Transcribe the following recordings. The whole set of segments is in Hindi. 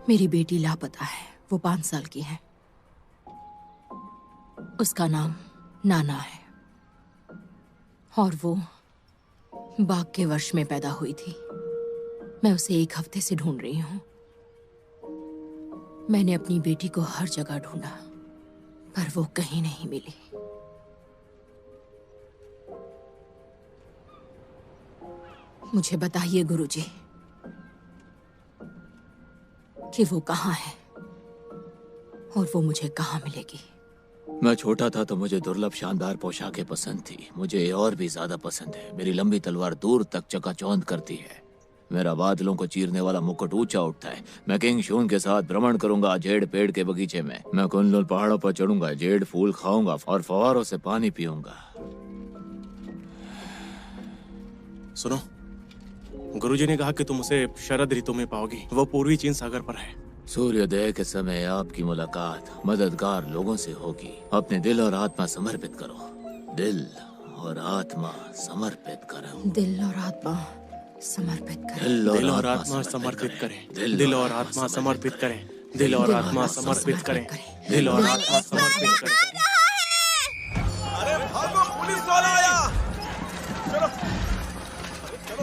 मेरी बेटी लापता है। वो 5 साल की है। उसका नाम नाना है और वो बाघ के वर्ष में पैदा हुई थी। मैं उसे 1 हफ्ते से ढूंढ रही हूँ। मैंने अपनी बेटी को हर जगह ढूंढा पर वो कहीं नहीं मिली। मुझे बताइए गुरुजी कि वो कहाँ है और वो मुझे कहाँ मिलेगी। मैं छोटा था तो मुझे दुर्लभ शानदार पोशाकें पसंद थी। मुझे ये और भी ज्यादा पसंद है। मेरी लंबी तलवार दूर तक चकाचौंध करती है। मेरा बादलों को चीरने वाला मुकुट ऊंचा उठता है। मैं किंग शून के साथ भ्रमण करूंगा जेड पेड़ के बगीचे में। मैं कुनलुल पहाड़ों पर चढ़ूंगा, जेड फूल खाऊंगा और फव्वारों से पानी पीऊंगा। सुनो, गुरुजी ने कहा कि तुम उसे शरद ऋतु में पाओगी। वो पूर्वी चीन सागर पर है। सूर्योदय के समय आपकी मुलाकात मददगार लोगों से होगी। अपने दिल और आत्मा समर्पित करो। दिल और आत्मा समर्पित करो। दिल और आत्मा समर्पित करें। दिल और आत्मा समर्पित करें। दिल और आत्मा समर्पित करें। दिल और आत्मा समर्पित करें। दिल और आत्मा समर्पित करें। अरे भागो, पुलिस वाला आया।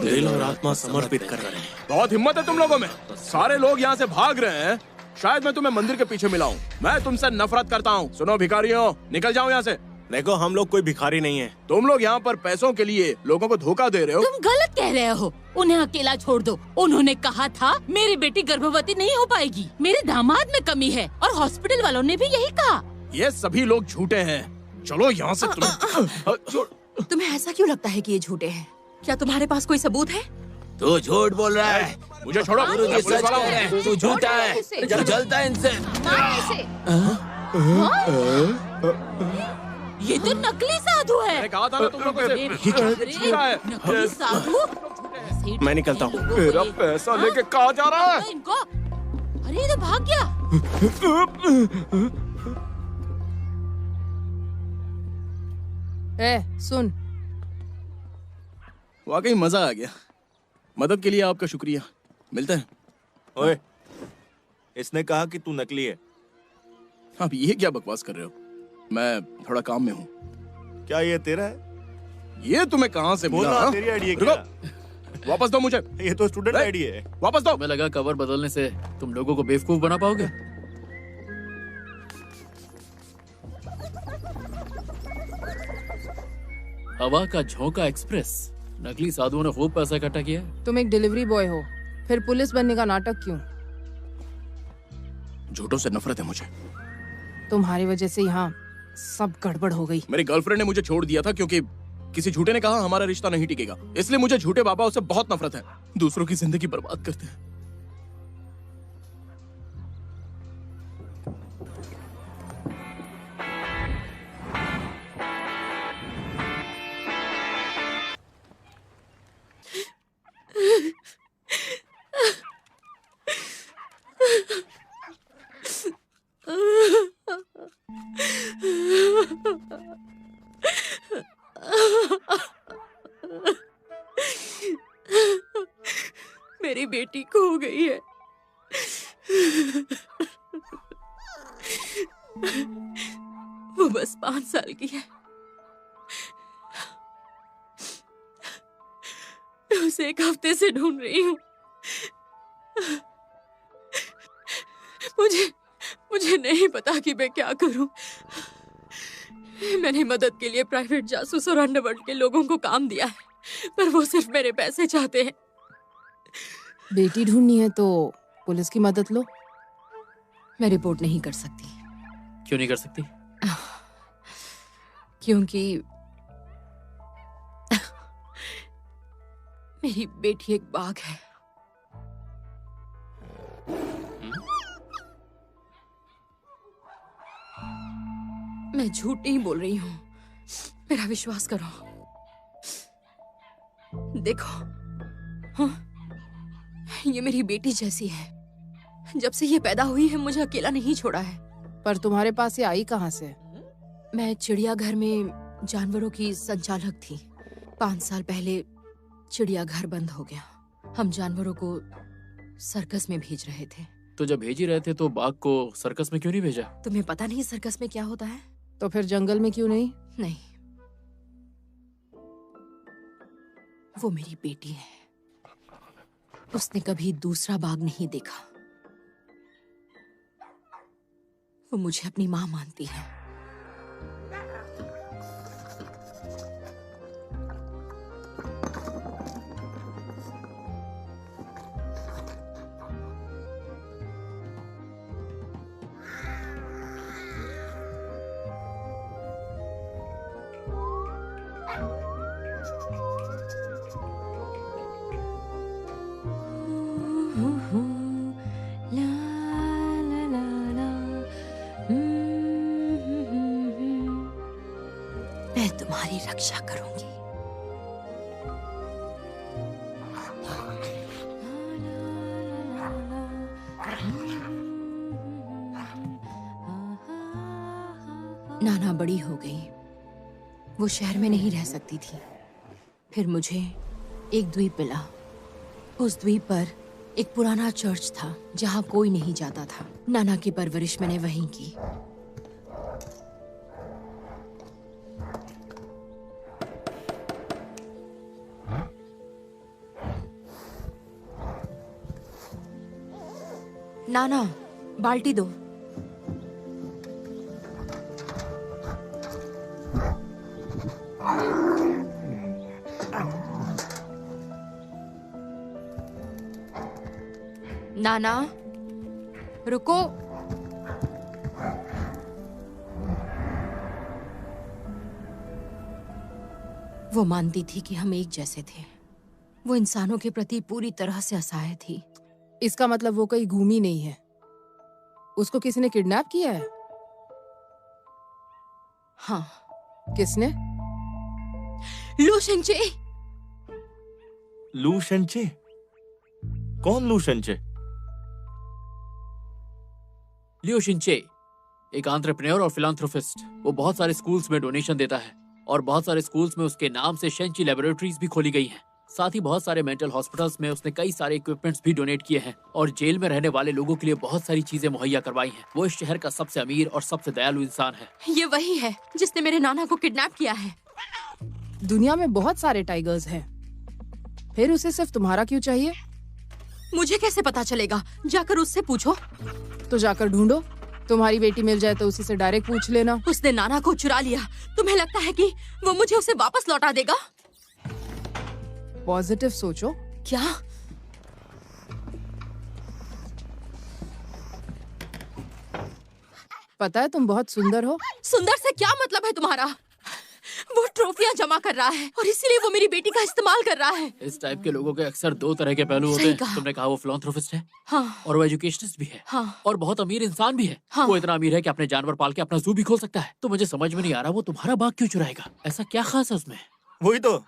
दिल और आत्मा समर्पित करें। बहुत हिम्मत है तुम लोगों में। सारे लोग यहाँ से भाग रहे हैं। शायद मैं तुम्हें मंदिर के पीछे मिला हूँ। मैं तुमसे नफरत करता हूँ। सुनो भिखारियों, निकल जाओ यहाँ से। देखो, हम लोग कोई भिखारी नहीं है। तुम लोग यहाँ पर पैसों के लिए लोगों को धोखा दे रहे हो। तुम गलत कह रहे हो। उन्हें अकेला छोड़ दो। उन्होंने कहा था मेरी बेटी गर्भवती नहीं हो पाएगी। मेरे दामाद में कमी है और हॉस्पिटल वालों ने भी यही कहा। ये सभी लोग झूठे हैं। चलो यहाँ से। तुम्हें ऐसा क्यों लगता है कि ये झूठे हैं? क्या तुम्हारे पास कोई सबूत है? तू झूठ बोल रहा है। मुझे छोड़ो। गुरुजी पुलिस सच वाला कह रहे हैं। हूँ। तू झूठा है। तू जलता है इनसे। ये तो नकली साधु है। मैंने कहा था ना तुम लोगों से। झूठा है। नकली साधु। मैं निकलता हूँ। मेरा पैसा लेके कहाँ जा रहा है? इनको। अरे ये तो भाग गया। सुन, वाकई मजा आ गया। मदद के लिए आपका शुक्रिया। मिलते हैं। ओए, इसने कहा कि तू नकली है। आप ये क्या बकवास कर रहे हो? मैं थोड़ा काम में हूँ। क्या ये तेरा है? ये तुम्हें कहाँ से मिला? बोलना, हाँ? तेरी आईडी है रुको, क्या? वापस दो मुझे। ये तो स्टूडेंट आईडी है। वापस दो। हमें लगा कवर बदलने से तुम लोगों को बेवकूफ बना पाओगे। हवा का झोंका एक्सप्रेस। नकली साधुओं ने खूब पैसा इकट्ठा किया है। तुम एक डिलीवरी बॉय हो, फिर पुलिस बनने का नाटक क्यों? झूठों से नफरत है मुझे। तुम्हारी वजह से यहाँ सब गड़बड़ हो गई। मेरी गर्लफ्रेंड ने मुझे छोड़ दिया था क्योंकि किसी झूठे ने कहा हमारा रिश्ता नहीं टिकेगा। इसलिए मुझे झूठे बाबा से बहुत नफरत है। दूसरों की जिंदगी बर्बाद करते हैं। मेरी बेटी खो गई है। वो बस 5 साल की है। मैं उसे 1 हफ्ते से ढूंढ रही हूँ। मुझे नहीं पता कि मैं क्या करूं। मैंने मदद के लिए प्राइवेट जासूस और अंडरवर्ल्ड के लोगों को काम दिया है, पर वो सिर्फ मेरे पैसे चाहते हैं। बेटी ढूंढनी है तो पुलिस की मदद लो। मैं रिपोर्ट नहीं कर सकती। क्यों नहीं कर सकती? क्योंकि मेरी बेटी एक बाघ है। मैं झूठ नहीं बोल रही हूँ, मेरा विश्वास करो। देखो, हाँ, ये मेरी बेटी जैसी है। जब से ये पैदा हुई है मुझे अकेला नहीं छोड़ा है। पर तुम्हारे पास ये आई कहाँ से? मैं चिड़ियाघर में जानवरों की संचालक थी। 5 साल पहले चिड़ियाघर बंद हो गया। हम जानवरों को सर्कस में भेज रहे थे। तो जब भेज ही रहे थे तो बाघ को सर्कस में क्यों नहीं भेजा? तुम्हें पता नहीं सर्कस में क्या होता है? तो फिर जंगल में क्यों नहीं? नहीं, वो मेरी बेटी है। उसने कभी दूसरा बाघ नहीं देखा। वो मुझे अपनी माँ मानती है। मैं तुम्हारी रक्षा करूंगी। नाना बड़ी हो गई, वो शहर में नहीं रह सकती थी। फिर मुझे एक द्वीप मिला। उस द्वीप पर एक पुराना चर्च था जहां कोई नहीं जाता था। नाना की परवरिश मैंने वहीं की। नाना, बाल्टी दो। नाना, रुको। वो मानती थी कि हम एक जैसे थे। वो इंसानों के प्रति पूरी तरह से असहाय थी। इसका मतलब वो कहीं घूमी नहीं है। उसको किसी ने किडनैप किया है? हाँ। किसने? लू शेंगचे। लू शेंगचे? कौन लू शेंगचे? लियो शिंचे एक एंटरप्रेन्योर और फिलैंथ्रोपिस्ट। वो बहुत सारे स्कूल्स में डोनेशन देता है और बहुत सारे स्कूल्स में उसके नाम से शेंची लैबोरेटरीज भी खोली गई हैं। साथ ही बहुत सारे मेंटल हॉस्पिटल्स में उसने कई सारे इक्विपमेंट्स भी डोनेट किए हैं और जेल में रहने वाले लोगों के लिए बहुत सारी चीजें मुहैया करवाई हैं। वो इस शहर का सबसे अमीर और सबसे दयालु इंसान है। ये वही है जिसने मेरे नाना को किडनैप किया है। दुनिया में बहुत सारे टाइगर्स हैं, फिर उसे सिर्फ तुम्हारा क्यों चाहिए? मुझे कैसे पता चलेगा? जाकर उससे पूछो। तो जाकर ढूंढो। तुम्हारी बेटी मिल जाए तो उसी से डायरेक्ट पूछ लेना। उसने नाना को चुरा लिया। तुम्हें लगता है कि वो मुझे उसे वापस लौटा देगा? पॉजिटिव सोचो। क्या? पता है तुम बहुत सुंदर हो। सुंदर से क्या मतलब है तुम्हारा? वो ट्रॉफियां जमा कर रहा है और इसीलिए वो मेरी बेटी का इस्तेमाल कर रहा है। इस टाइप के लोगों के अक्सर दो तरह के पहलू होते हैं। तुमने कहा वो फिलैंथ्रोपिस्ट है। हाँ। और वो एजुकेशनिस्ट भी है। हाँ। और बहुत अमीर इंसान भी है। हाँ। वो इतना अमीर है कि अपने जानवर पाल के अपना जू भी खोल सकता है। तो मुझे समझ में नहीं आ रहा वो तुम्हारा बाग क्यों चुराएगा? ऐसा क्या खास है उसमें? वही तो,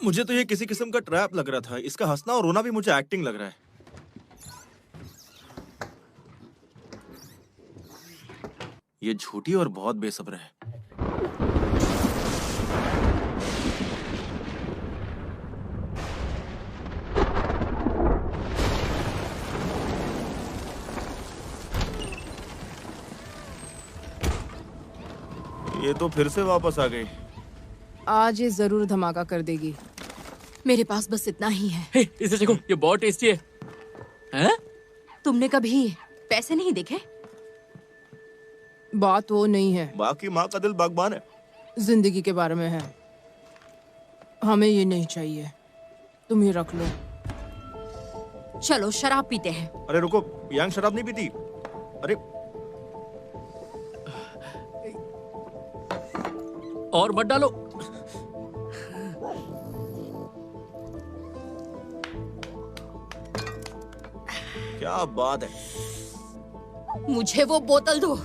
मुझे तो ये किसी किस्म का ट्रैप लग रहा था। इसका हंसना और रोना भी मुझे एक्टिंग लग रहा है। ये झूठी और बहुत बेसब्र है। ये तो फिर से वापस आ गई। आज ये जरूर धमाका कर देगी। मेरे पास बस इतना ही है। हे, इसे देखो, ये बहुत टेस्टी है। हैं? तुमने कभी पैसे नहीं देखे? बात वो नहीं है। बाकी माँ का दिल बागबान है। जिंदगी के बारे में है। हमें ये नहीं चाहिए। तुम ये रख लो। चलो शराब पीते हैं। अरे रुको, यांग शराब नहीं पीती। अरे और मत डालो। क्या बात है। मुझे वो बोतल दो,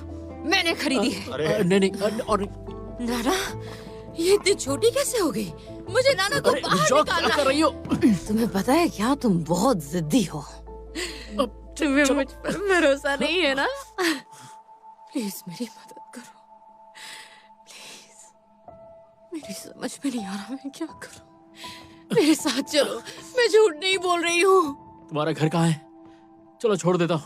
मैंने खरीदी है। अरे नहीं नहीं, और नाना, ये इतनी छोटी कैसे हो गई? मुझे नाना को बाहर क्या निकालना कर रही हो? तुम्हें पता है क्या, तुम बहुत जिद्दी हो। तुम्हें मुझ पर भरोसा नहीं है ना? प्लीज मेरी मदद करो, प्लीज। मेरी समझ में नहीं आ रहा मैं क्या करूं। मेरे साथ चलो, मैं झूठ नहीं बोल रही हूँ। तुम्हारा घर कहाँ है? चलो छोड़ देता हूँ।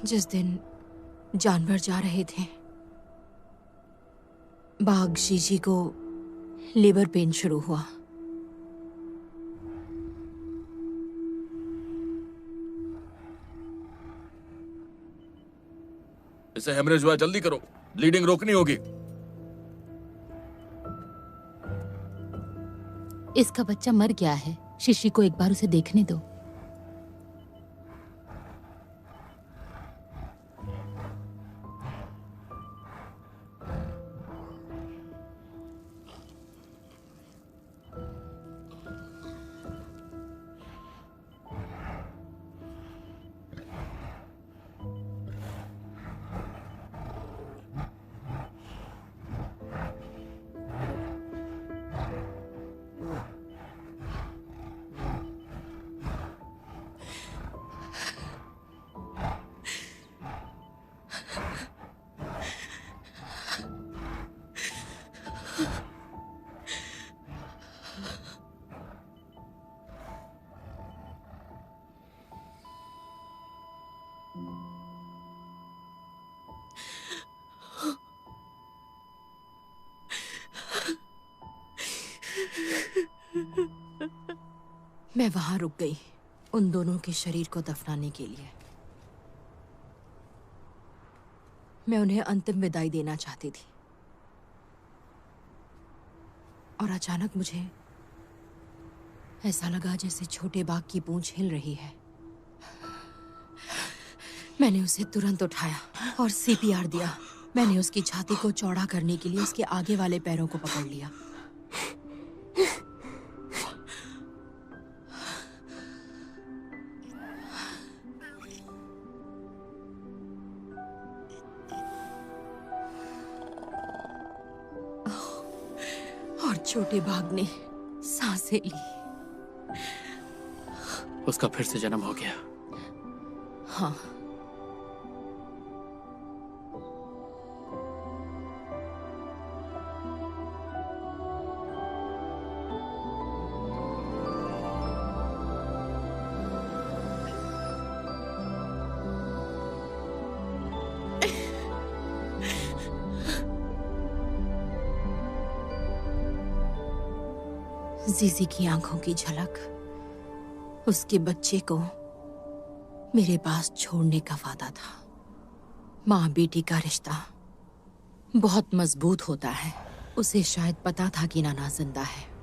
जिस दिन जानवर जा रहे थे, बाघ शीशी को लेबर पेन शुरू हुआ। इसे हेमरेज हुआ, जल्दी करो, ब्लीडिंग रोकनी होगी। इसका बच्चा मर गया है, शीशी को एक बार उसे देखने दो। मैं वहां रुक गई उन दोनों के शरीर को दफनाने के लिए। मैं उन्हें अंतिम विदाई देना चाहती थी और अचानक मुझे ऐसा लगा जैसे छोटे बाघ की पूंछ हिल रही है। मैंने उसे तुरंत उठाया और सीपीआर दिया। मैंने उसकी छाती को चौड़ा करने के लिए उसके आगे वाले पैरों को पकड़ लिया। और छोटे बाघ ने सांसें ली। उसका फिर से जन्म हो गया। हाँ, जीजी की आंखों की झलक, उसके बच्चे को मेरे पास छोड़ने का वादा था। माँ बेटी का रिश्ता बहुत मजबूत होता है। उसे शायद पता था कि नाना जिंदा है।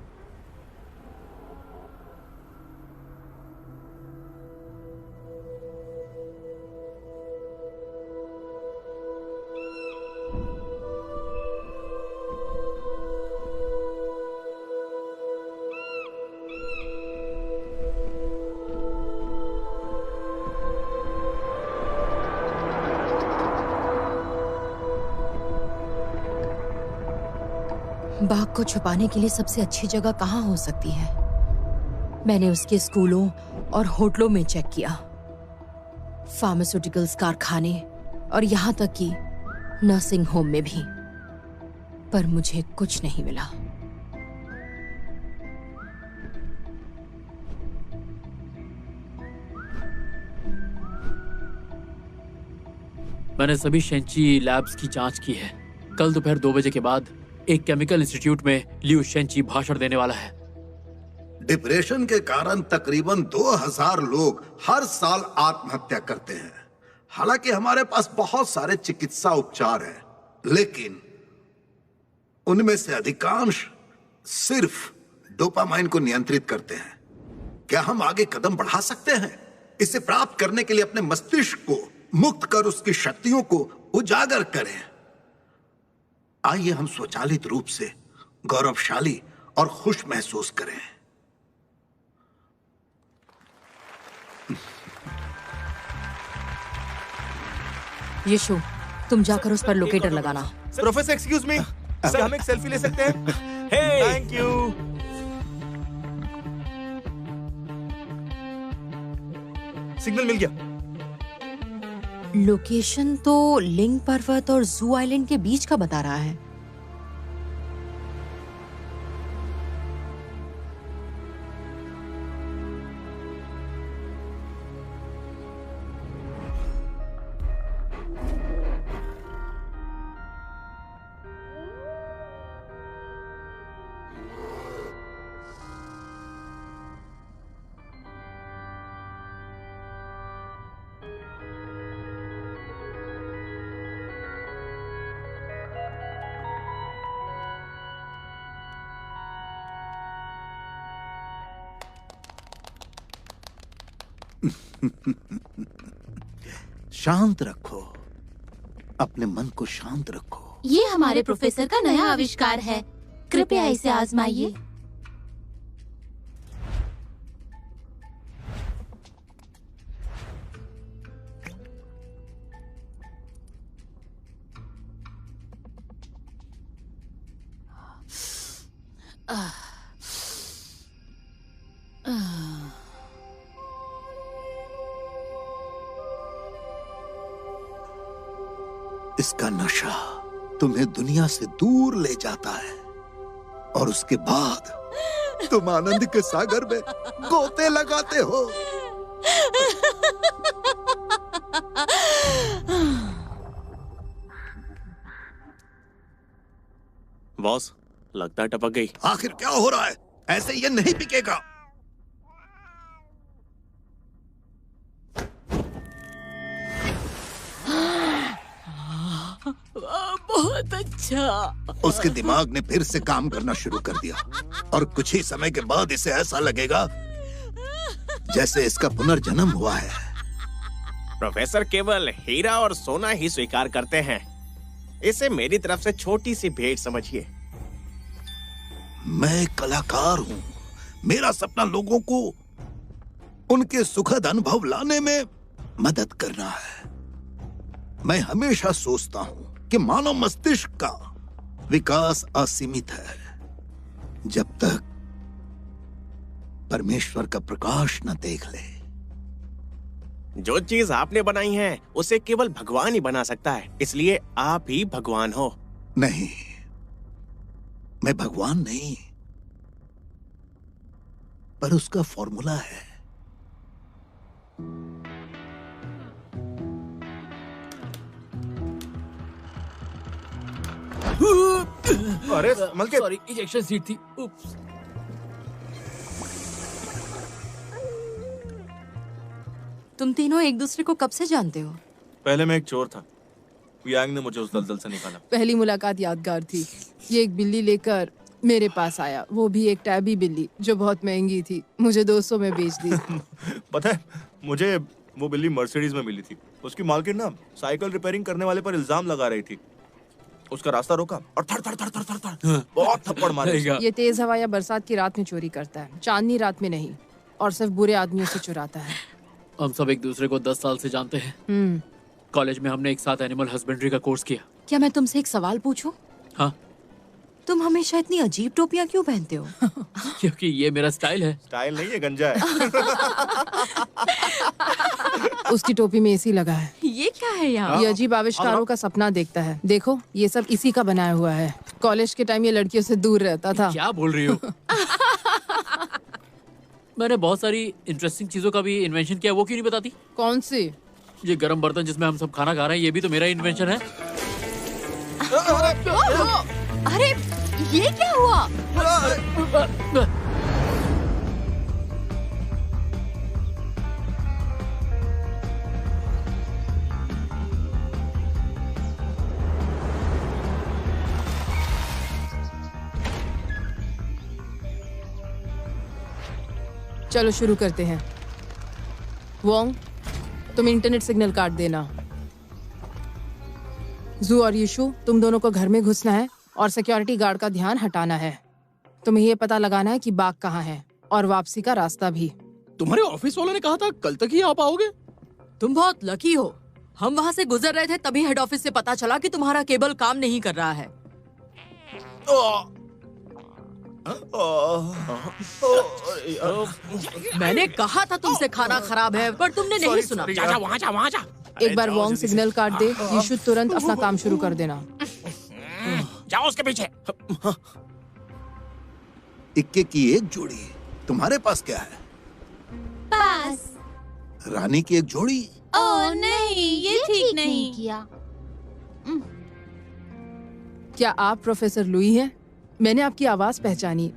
बाघ को छुपाने के लिए सबसे अच्छी जगह कहाँ हो सकती है? मैंने उसके स्कूलों और होटलों में चेक किया, फार्मास्यूटिकल्स कारखाने और यहाँ तक कि नर्सिंग होम में भी, पर मुझे कुछ नहीं मिला। मैंने सभी शेंची लैब्स की जांच की है। कल दोपहर 2 बजे के बाद एक केमिकल इंस्टीट्यूट में लियू शेंची भाषण देने वाला है। डिप्रेशन के कारण तकरीबन 2000 लोग हर साल आत्महत्या करते हैं। हालांकि हमारे पास बहुत सारे चिकित्सा उपचार हैं, लेकिन उनमें से अधिकांश सिर्फ डोपामाइन को नियंत्रित करते हैं। क्या हम आगे कदम बढ़ा सकते हैं? इसे प्राप्त करने के लिए अपने मस्तिष्क को मुक्त कर उसकी शक्तियों को उजागर करें। आइए हम स्वचालित रूप से गौरवशाली और खुश महसूस करें। यीशु, तुम जाकर उस पर लोकेटर लगाना। प्रोफेसर एक्सक्यूज मी, सर हम एक सेल्फी ले सकते हैं? Thank you. सिग्नल मिल गया। लोकेशन तो लिंग पर्वत और जू आइलैंड के बीच का बता रहा है। शांत रखो, अपने मन को शांत रखो। ये हमारे प्रोफेसर का नया आविष्कार है, कृपया इसे आजमाइए। इसका नशा तुम्हें दुनिया से दूर ले जाता है और उसके बाद तुम आनंद के सागर में गोते लगाते हो। बॉस, लगता है टपक गई। आखिर क्या हो रहा है? ऐसे ये नहीं बिकेगा। बहुत अच्छा। उसके दिमाग ने फिर से काम करना शुरू कर दिया और कुछ ही समय के बाद इसे ऐसा लगेगा जैसे इसका पुनर्जन्म हुआ है। प्रोफेसर केवल हीरा और सोना ही स्वीकार करते हैं। इसे मेरी तरफ से छोटी सी भेंट समझिए। मैं कलाकार हूं। मेरा सपना लोगों को उनके सुखद अनुभव लाने में मदद करना है। मैं हमेशा सोचता हूं कि मानव मस्तिष्क का विकास असीमित है जब तक परमेश्वर का प्रकाश न देख ले। जो चीज आपने बनाई है उसे केवल भगवान ही बना सकता है, इसलिए आप ही भगवान हो। नहीं, मैं भगवान नहीं, पर उसका फॉर्मूला है। अरे मलके, सॉरी, इजेक्शन सीट थी। उप्स। तुम तीनों एक दूसरे को कब से जानते हो? पहले मैं एक चोर था, यांग ने मुझे उस दलदल से निकाला। पहली मुलाकात यादगार थी। ये एक बिल्ली लेकर मेरे पास आया, वो भी एक टैबी बिल्ली जो बहुत महंगी थी। मुझे 200 में बेच दी। पता है, मुझे वो बिल्ली मर्सिडीज में मिली थी। उसकी मालकिन ना साइकिल रिपेयरिंग करने वाले पर इल्जाम लगा रही थी। उसका रास्ता रोका और थड़ थड़ थड़ थड़ थड़ थड़ बहुत थप्पड़ मारे। ये तेज हवा या बरसात की रात में चोरी करता है, चांदनी रात में नहीं, और सिर्फ बुरे आदमियों से चुराता है। हम सब एक दूसरे को 10 साल से जानते हैं। कॉलेज में हमने एक साथ एनिमल हस्बेंड्री का कोर्स किया। क्या मैं तुमसे एक सवाल पूछूं? हाँ। तुम हमेशा इतनी अजीब टोपियां क्यों पहनते हो? क्योंकि ये मेरा स्टाइल है। स्टाइल नहीं है, गंजा है। उसकी टोपी में एसी लगा है। ये क्या है यहाँ? ये अजीब आविष्कारों का सपना देखता है। देखो, ये सब इसी का बनाया हुआ है। कॉलेज के टाइम ये लड़कियों से दूर रहता था। क्या बोल रही हो? मैंने बहुत सारी इंटरेस्टिंग चीजों का भी इन्वेंशन किया, वो क्यों नहीं बताती? कौन सी? ये गरम बर्तन जिसमें हम सब खाना खा रहे हैं, ये भी तो मेरा इन्वेंशन है। अरे ये क्या हुआ? चलो शुरू करते हैं। वोंग, तुम इंटरनेट सिग्नल काट देना। जू और यीशु, तुम दोनों को घर में घुसना है और सिक्योरिटी गार्ड का ध्यान हटाना है। तुम्हें ये पता लगाना है कि बाग कहाँ है और वापसी का रास्ता भी। तुम्हारे ऑफिस वालों ने कहा था कल तक ही आ पाओगे। तुम बहुत लकी हो। हम वहाँ से गुजर रहे थे तभी हेड ऑफिस से पता चला कि तुम्हारा केबल काम नहीं कर रहा है। मैंने कहा था तुमसे खाना खराब है, पर तुमने नहीं सुना। जा वहाँ जा वहाँ जा। एक बार वोंग सिग्नल काट दे, यीशु तुरंत अपना काम शुरू कर देना। जाओ उसके पीछे। इक्के की एक जोड़ी। तुम्हारे पास क्या है? पास। रानी की एक जोड़ी। ओह नहीं, ये ठीक नहीं किया। क्या आप प्रोफेसर लुई हैं? मैंने आपकी आवाज पहचानी।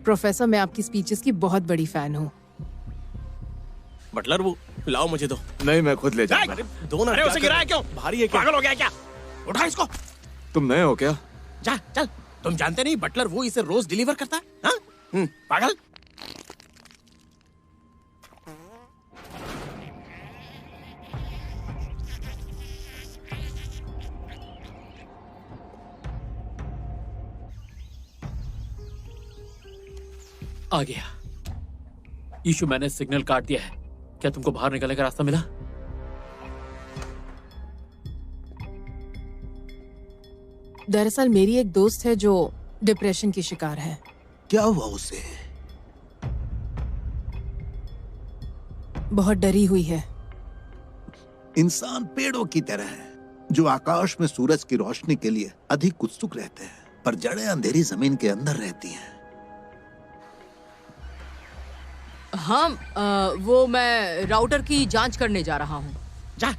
प्रोफेसर, मैं आपकी स्पीचेस की बहुत बड़ी फैन हूँ। बटलर, वो लाओ मुझे दो। नहीं, मैं खुद ले जाऊंगा। दो ना। उसे गिराया क्यों? भारी है क्या? पागल हो गया क्या? उठा इसको। तुम नए हो क्या? जा चल। तुम जानते नहीं बटलर वो इसे रोज डिलीवर करता है? हाँ? पागल। आ गया। ईशु, मैंने सिग्नल काट दिया है। क्या तुमको बाहर निकलने का रास्ता मिला? दरअसल मेरी एक दोस्त है जो डिप्रेशन की शिकार है। क्या हुआ उसे? बहुत डरी हुई है। इंसान पेड़ों की तरह है जो आकाश में सूरज की रोशनी के लिए अधिक उत्सुक रहते हैं, पर जड़ें अंधेरी जमीन के अंदर रहती हैं। हाँ, वो मैं राउटर की जांच करने जा रहा हूँ। जा।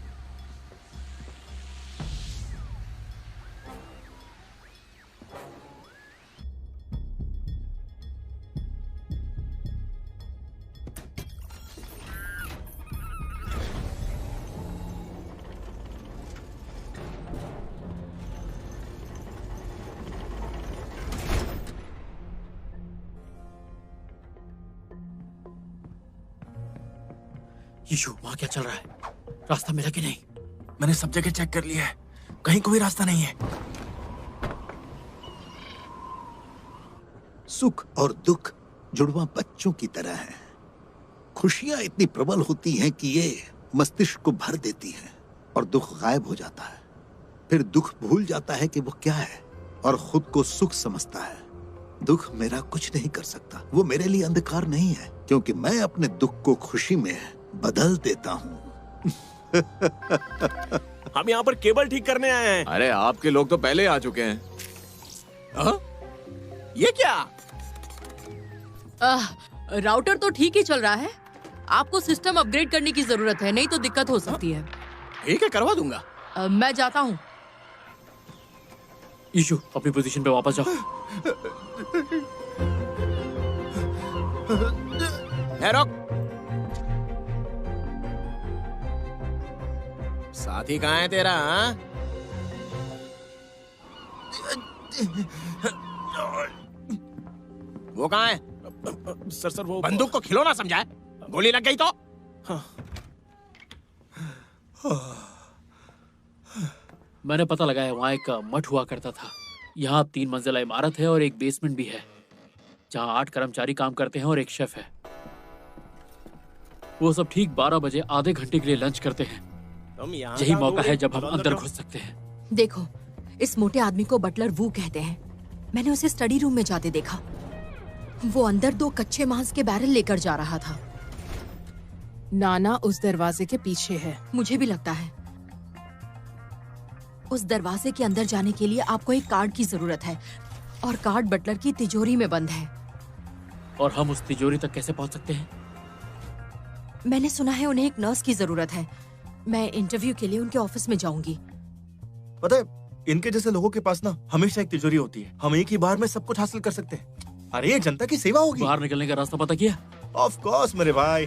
ईशु, वहां क्या चल रहा है? रास्ता मिला कि नहीं? मैंने सब जगह चेक कर लिया है, कहीं कोई रास्ता नहीं है। सुख और दुख जुड़वा बच्चों की तरह है। खुशियां इतनी प्रबल होती हैं कि ये मस्तिष्क को भर देती हैं और दुख गायब हो जाता है। फिर दुख भूल जाता है कि वो क्या है और खुद को सुख समझता है। दुख मेरा कुछ नहीं कर सकता, वो मेरे लिए अंधकार नहीं है, क्योंकि मैं अपने दुख को खुशी में बदल देता हूँ। हम यहाँ पर केबल ठीक करने आए हैं। अरे आपके लोग तो पहले आ चुके हैं। हाँ? ये क्या? राउटर तो ठीक ही चल रहा है। आपको सिस्टम अपग्रेड करने की जरूरत है, नहीं तो दिक्कत हो सकती है। ठीक है, करवा दूंगा। मैं जाता हूँ। ईशु, अपनी पोजीशन पे वापस जाओ। रुक। साथी कहाँ है तेरा? हाँ? वो कहाँ है? सर वो बंदूक को खिलौना समझा है? गोली लग गई तो? मैंने पता लगाया, वहाँ एक मठ हुआ करता था। यहाँ 3 मंजिला इमारत है और एक बेसमेंट भी है, जहाँ 8 कर्मचारी काम करते हैं और एक शेफ है। वो सब ठीक 12 बजे आधे घंटे के लिए लंच करते हैं। यही मौका है जब हम अंदर घुस सकते हैं। देखो, इस मोटे आदमी को बटलर वू कहते हैं। मैंने उसे स्टडी रूम में जाते देखा। वो अंदर 2 कच्चे मांस के बैरल लेकर जा रहा था। नाना उस दरवाजे के पीछे है। मुझे भी लगता है। उस दरवाजे के अंदर जाने के लिए आपको एक कार्ड की जरूरत है, और कार्ड बटलर की तिजोरी में बंद है। और हम उस तिजोरी तक कैसे पहुंच सकते हैं? मैंने सुना है उन्हें एक नर्स की जरूरत है। मैं इंटरव्यू के लिए उनके ऑफिस में जाऊंगी। पता है, इनके जैसे लोगों के पास ना हमेशा एक तिजोरी होती है। हम एक ही बार में सब कुछ हासिल कर सकते हैं। अरे ये जनता की सेवा होगी। बाहर निकलने का रास्ता पता किया? ऑफ कोर्स मेरे भाई।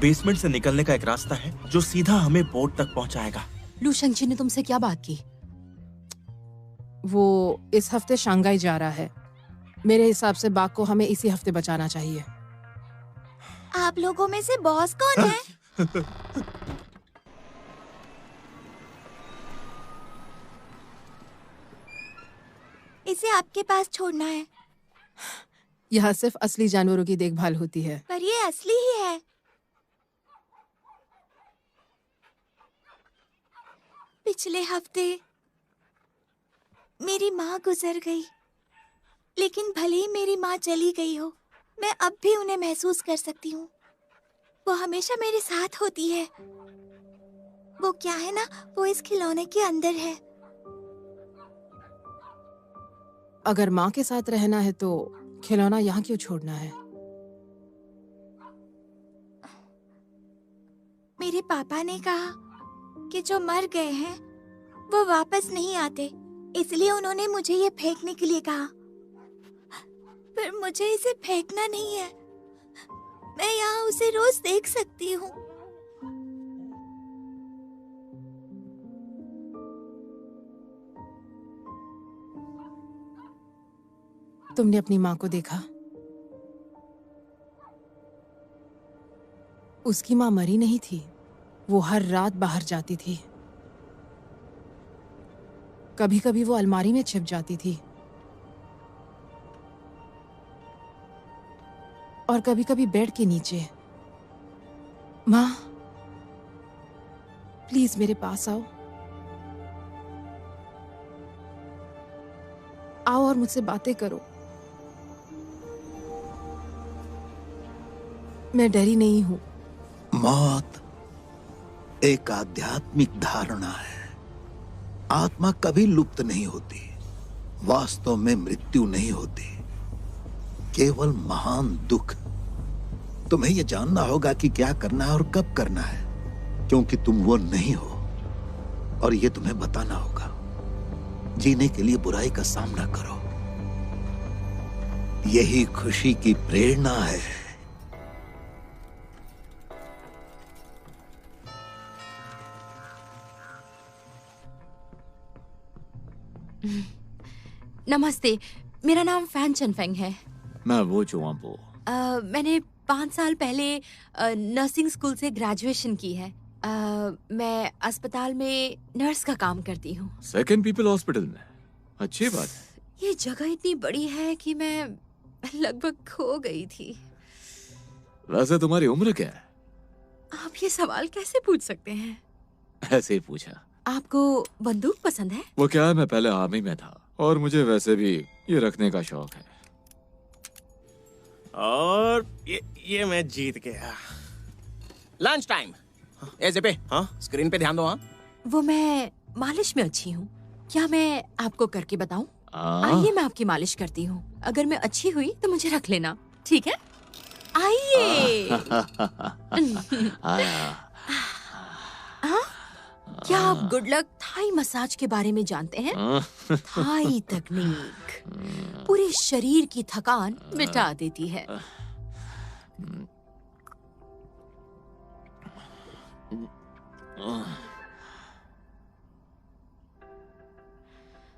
बेसमेंट से निकलने का एक रास्ता है जो सीधा हमें बोर्ड तक पहुंचाएगा। लू शेंगजी ने तुमसे क्या बात की? वो इस हफ्ते शंघाई जा रहा है। मेरे हिसाब से बाघ को हमें इसी हफ्ते बचाना चाहिए। आप लोगों में से बॉस कौन है? इसे आपके पास छोड़ना है। यहाँ सिर्फ असली जानवरों की देखभाल होती है। पर ये असली ही है। पिछले हफ्ते मेरी माँ गुजर गई, लेकिन भले ही मेरी माँ चली गई हो, मैं अब भी उन्हें महसूस कर सकती हूँ। वो हमेशा मेरे साथ होती है। वो क्या है ना, वो इस खिलौने के अंदर है। अगर माँ के साथ रहना है तो खिलौना यहाँ क्यों छोड़ना है? मेरे पापा ने कहा कि जो मर गए हैं वो वापस नहीं आते, इसलिए उन्होंने मुझे ये फेंकने के लिए कहा। पर मुझे इसे फेंकना नहीं है। मैं यहाँ उसे रोज देख सकती हूँ। तुमने अपनी माँ को देखा? उसकी माँ मरी नहीं थी। वो हर रात बाहर जाती थी। कभी कभी वो अलमारी में छिप जाती थी और कभी कभी बेड के नीचे। माँ, प्लीज मेरे पास आओ। आओ और मुझसे बातें करो। मैं डरी नहीं हूं। मौत एक आध्यात्मिक धारणा है। आत्मा कभी लुप्त नहीं होती। वास्तव में मृत्यु नहीं होती, केवल महान दुख। तुम्हें यह जानना होगा कि क्या करना है और कब करना है, क्योंकि तुम वो नहीं हो और ये तुम्हें बताना होगा। जीने के लिए बुराई का सामना करो, यही खुशी की प्रेरणा है। नमस्ते, मेरा नाम फैन चनफेंग है। मैं वो चुआंपो। मैंने 5 साल पहले नर्सिंग स्कूल से ग्रेजुएशन की है। मैं अस्पताल में नर्स का काम करती हूँ। सेकंड पीपल हॉस्पिटल में? अच्छी बात है। ये जगह इतनी बड़ी है कि मैं लगभग खो गई थी। वैसे तुम्हारी उम्र क्या है? आप ये सवाल कैसे पूछ सकते हैं? ऐसे ही पूछा। आपको बंदूक पसंद है? वो क्या है, मैं पहले आर्मी में था और मुझे वैसे भी ये रखने का शौक है। और ये मैं जीत गया। Lunch time. ऐसे पे हाँ स्क्रीन पे ध्यान दो। हाँ वो मैं मालिश में अच्छी हूँ। क्या मैं आपको करके बताऊं? आइए मैं आपकी मालिश करती हूँ। अगर मैं अच्छी हुई तो मुझे रख लेना, ठीक है? आइए। क्या आप गुड लक थाई मसाज के बारे में जानते हैं? थाई तकनीक पूरे शरीर की थकान मिटा देती है।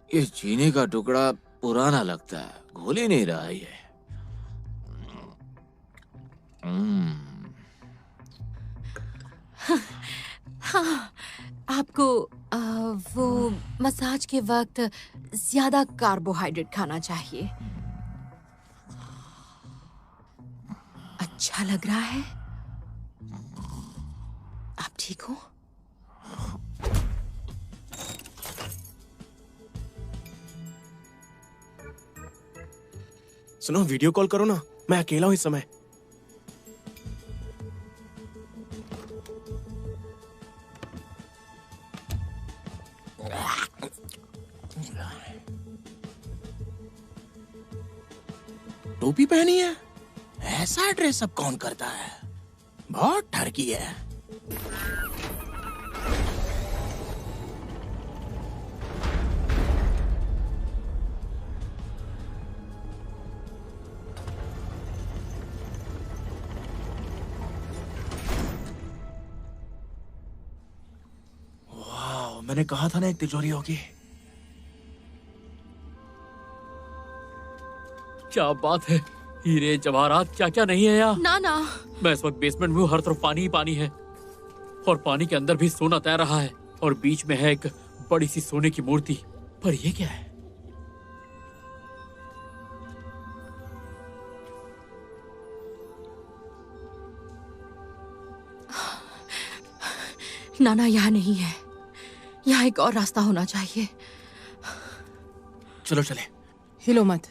ये चीनी का टुकड़ा पुराना लगता है, घुल ही नहीं रहा ये। हाँ, आपको वो मसाज के वक्त ज्यादा कार्बोहाइड्रेट खाना चाहिए। अच्छा लग रहा है? आप ठीक हो? सुनो, वीडियो कॉल करो ना, मैं अकेला हूं इस समय। टोपी पहनी है? ऐसा ड्रेसअप कौन करता है? बहुत ठरकी है। वाह, मैंने कहा था ना एक तिजोरी होगी। क्या बात है, हीरे जवाहरात क्या क्या नहीं है यहाँ। ना ना, मैं इस वक्त बेसमेंट में हूँ, हर तरफ पानी ही पानी है और पानी के अंदर भी सोना तैर रहा है और बीच में है एक बड़ी सी सोने की मूर्ति। पर ये क्या है? नाना यहाँ नहीं है। यहाँ एक और रास्ता होना चाहिए। चलो चले। हिलो मत।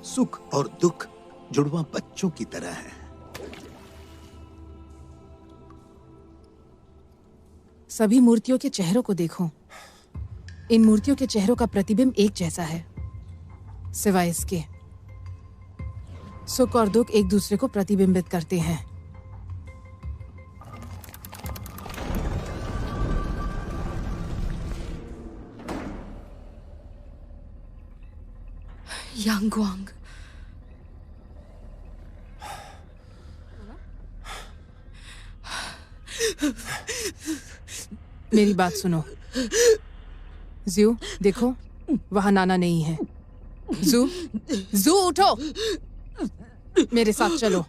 सुख और दुख जुड़वा बच्चों की तरह है। सभी मूर्तियों के चेहरों को देखो। इन मूर्तियों के चेहरों का प्रतिबिंब एक जैसा है, सिवाय इसके सुख और दुख एक दूसरे को प्रतिबिंबित करते हैं। यांगवांग, मेरी बात सुनो। ज़ू, देखो वहां नाना नहीं है। ज़ू, ज़ू उठो, मेरे साथ चलो।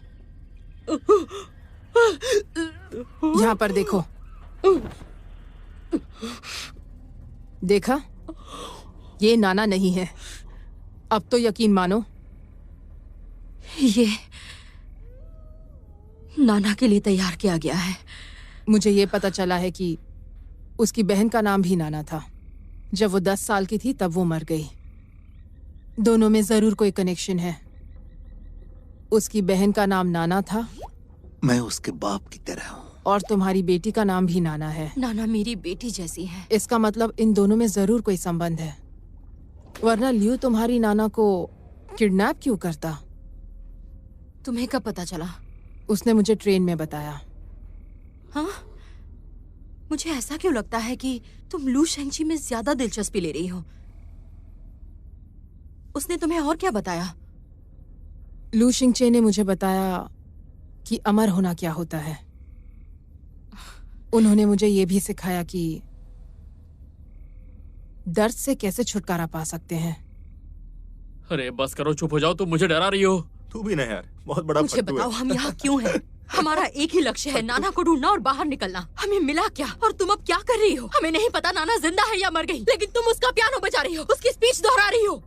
यहाँ पर देखो। देखा, ये नाना नहीं है। अब तो यकीन मानो। ये नाना के लिए तैयार किया गया है। मुझे ये पता चला है कि उसकी बहन का नाम भी नाना था। जब वो 10 साल की थी तब वो मर गई। दोनों में जरूर कोई कनेक्शन है। उसकी बहन का नाम नाना था। मैं उसके बाप की तरह हूँ। और तुम्हारी बेटी का नाम भी नाना है। नाना मेरी बेटी जैसी है। इसका मतलब इन दोनों में जरूर कोई संबंध है, वरना लियो तुम्हारी नाना को किडनैप क्यों करता? तुम्हें कब पता चला? उसने मुझे ट्रेन में बताया। हाँ? मुझे ऐसा क्यों लगता है कि तुम लू शेंगची में ज्यादा दिलचस्पी ले रही हो। उसने तुम्हें और क्या बताया? लू शिंगचे ने मुझे बताया कि अमर होना क्या होता है। उन्होंने मुझे ये भी सिखाया कि दर्द से कैसे छुटकारा पा सकते हैं। अरे बस करो, चुप हो जाओ, तुम मुझे डरा रही हो। तू भी ना यार, बहुत बड़ा मुझे फट्टू है। बताओ, हम यहाँ क्यों हैं? हमारा एक ही लक्ष्य है, नाना को ढूंढना और बाहर निकलना। हमें मिला क्या और तुम अब क्या कर रही हो? हमें नहीं पता नाना जिंदा है या मर गई, लेकिन तुम उसका पियानो बजा रही हो, उसकी स्पीच दोहरा रही हो।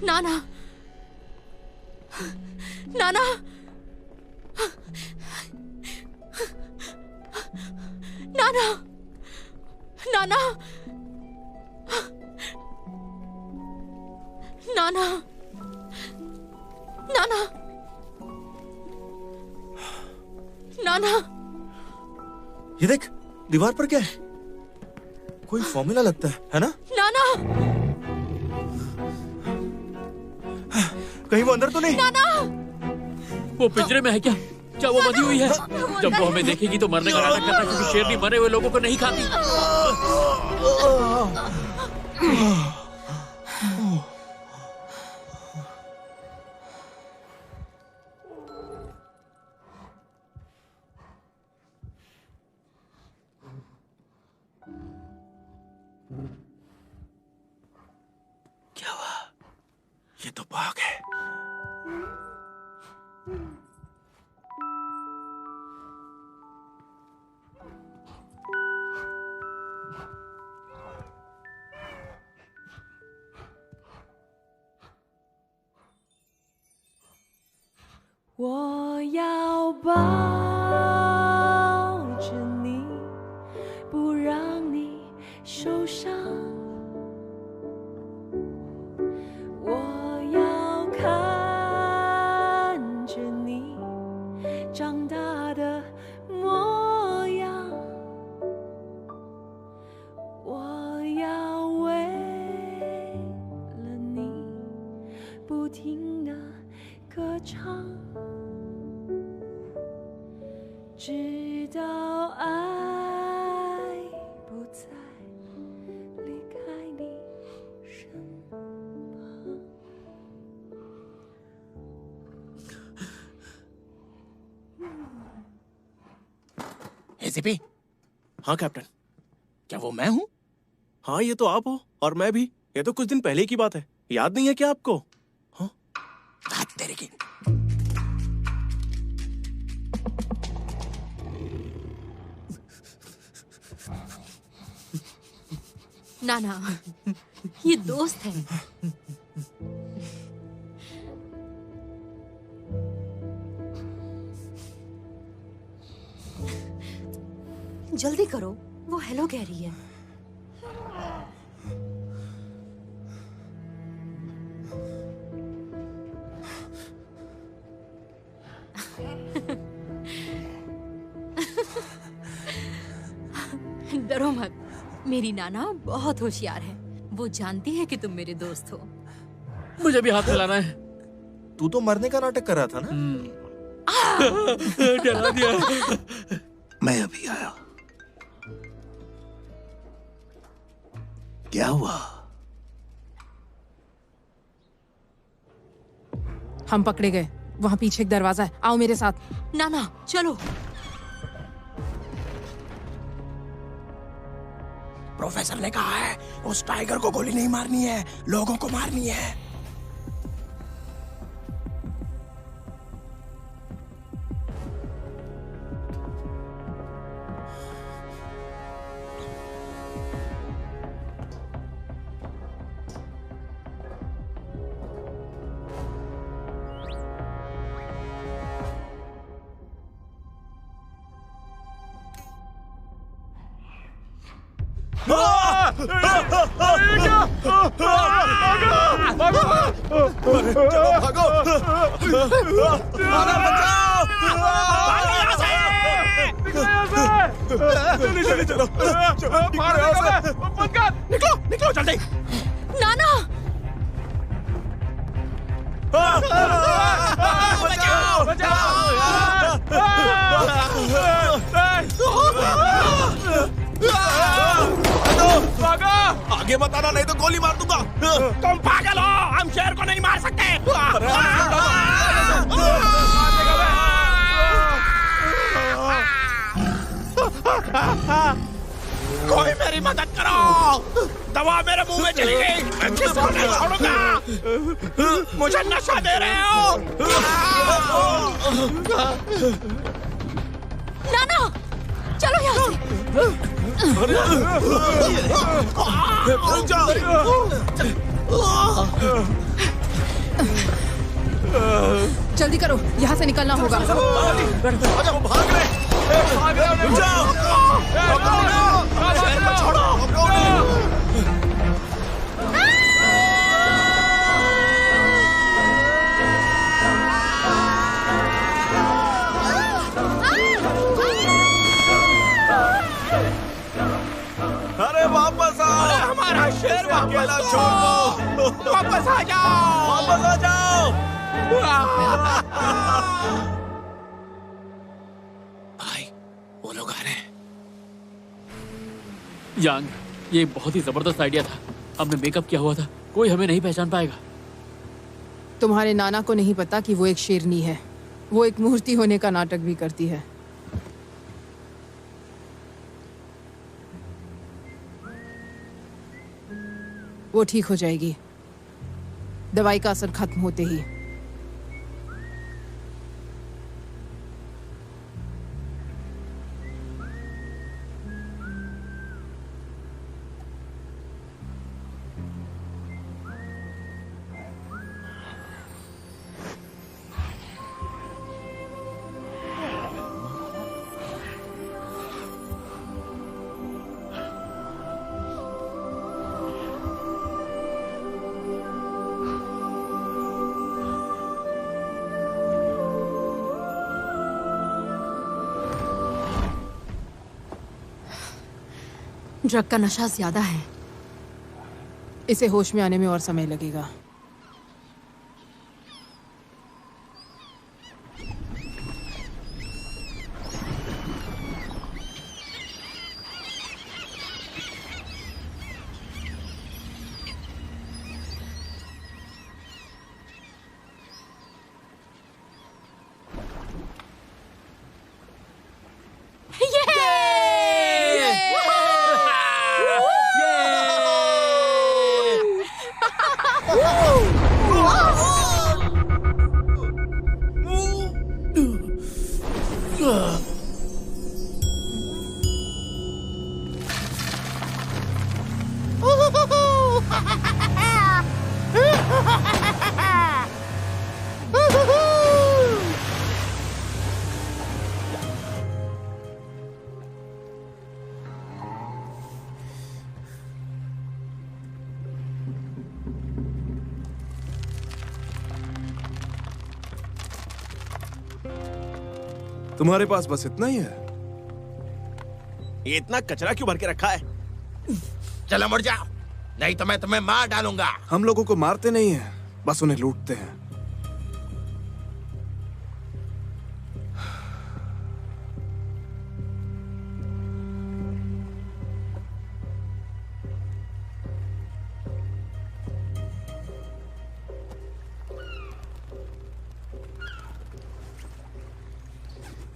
नाना, नाना, नाना, नाना, नाना, नाना, नाना। ये देख, दीवार पर क्या है? कोई फॉर्मूला लगता है ना? नाना, कहीं वो अंदर तो नहीं? नाना, वो पिंजरे में है क्या? क्या वो बंधी हुई है? जब वो हमें देखेगी तो मरने का नाटक करना, क्योंकि शेरनी मरे हुए लोगों को नहीं खाती। क्या हुआ? ये तो बाघ है।我要抱着你，不让你受伤。我要看着你长大的模样。我要为了你不停地歌唱。直到爱不再离开你身旁。एसीपी। हाँ कैप्टन, क्या वो मैं हूँ? हाँ ये तो आप हो, और मैं भी। ये तो कुछ दिन पहले की बात है, याद नहीं है क्या आपको? हाँ तेरे की। नाना, ये दोस्त है। जल्दी करो, वो हेलो कह रही है। डरो मत, मेरी नाना बहुत होशियार है। वो जानती है कि तुम मेरे दोस्त हो। मुझे भी हाथ मिलाना है। तू तो मरने का नाटक कर रहा था ना? डरा दिया। मैं अभी आया। क्या हुआ? हम पकड़े गए। वहाँ पीछे एक दरवाजा है, आओ मेरे साथ। नाना चलो। प्रोफेसर ने कहा है उस टाइगर को गोली नहीं मारनी है, लोगों को मारनी है। निकलो जल्दी। नाना आगे बताना नहीं तो गोली मार दूंगा। तुम पागल हो, हम शेर को नहीं मार सकते। कोई मेरी मदद करो, दवा मेरे मुंह में चली गई, मैं किसको नहीं छोड़ूंगा। मुझे नशा दे रहे हो। नाना चलो यहाँ से। जल्दी करो, यहाँ से निकलना होगा। भाग रहे अरे वापस आओ, हमारा शेर अकेला छोड़ दो। वापस आ जाओ, वापस आ जाओ। भाई वो लोग आ रहे हैं। यांग, ये बहुत ही जबरदस्त आइडिया था। हमने मेकअप किया हुआ था, कोई हमें नहीं पहचान पाएगा। तुम्हारे नाना को नहीं पता कि वो एक शेरनी है। वो एक मूर्ति होने का नाटक भी करती है। वो ठीक हो जाएगी, दवाई का असर खत्म होते ही। ड्रग का नशा ज्यादा है। इसे होश में आने में और समय लगेगा। तुम्हारे पास बस इतना ही है? ये इतना कचरा क्यों भर के रखा है? चलो मुड़ जाओ, नहीं तो मैं तुम्हें मार डालूंगा। हम लोगों को मारते नहीं हैं, बस उन्हें लूटते हैं।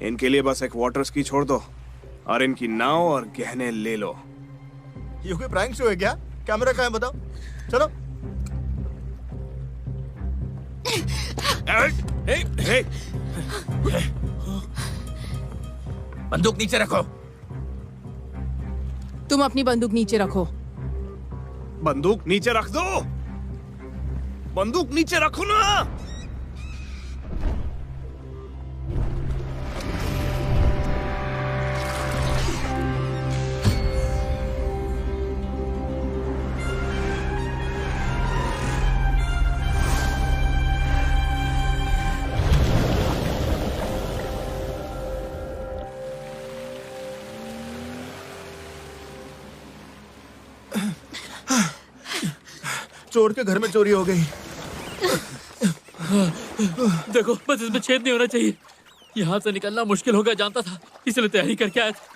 इनके लिए बस एक वाटर स्की छोड़ दो और इनकी नाव और गहने ले लो। ये कोई प्रैंक शो है क्या? कैमरा कहाँ है बताओ? चलो। बंदूक नीचे रखो। तुम अपनी बंदूक नीचे रखो। बंदूक नीचे रख दो। बंदूक नीचे रखो ना। चोर के घर में चोरी हो गई। देखो बस इसमें छेद नहीं होना चाहिए। यहाँ से निकलना मुश्किल होगा जानता था, इसलिए तैयारी करके आया था।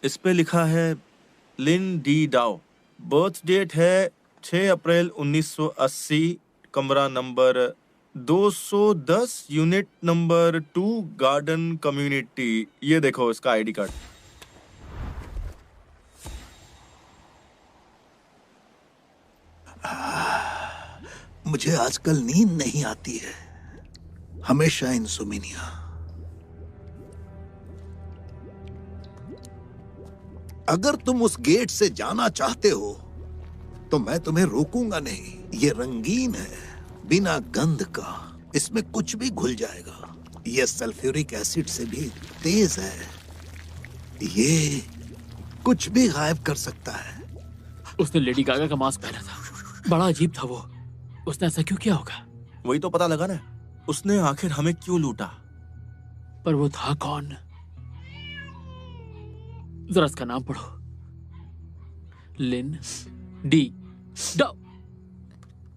इस पे लिखा है लिन डी डाओ। बर्थ डेट है 6 अप्रैल 1980। कमरा number 210, unit number 2, garden community. ये देखो इसका आईडी कार्ड। मुझे आजकल नींद नहीं आती है, हमेशा इंसोमिनिया। अगर तुम उस गेट से जाना चाहते हो तो मैं तुम्हें रोकूंगा नहीं। ये रंगीन है, बिना गंध का, इसमें कुछ भी घुल जाएगा। ये सल्फ्यूरिक एसिड से भी तेज है, ये कुछ भी गायब कर सकता है। उसने लेडी गागा का मास्क पहना था, बड़ा अजीब था वो। उसने ऐसा क्यों किया होगा? वही तो पता लगा ना, उसने आखिर हमें क्यों लूटा। पर वो था कौन? जरा इसका नाम पढ़ो। लिन डी डाओ।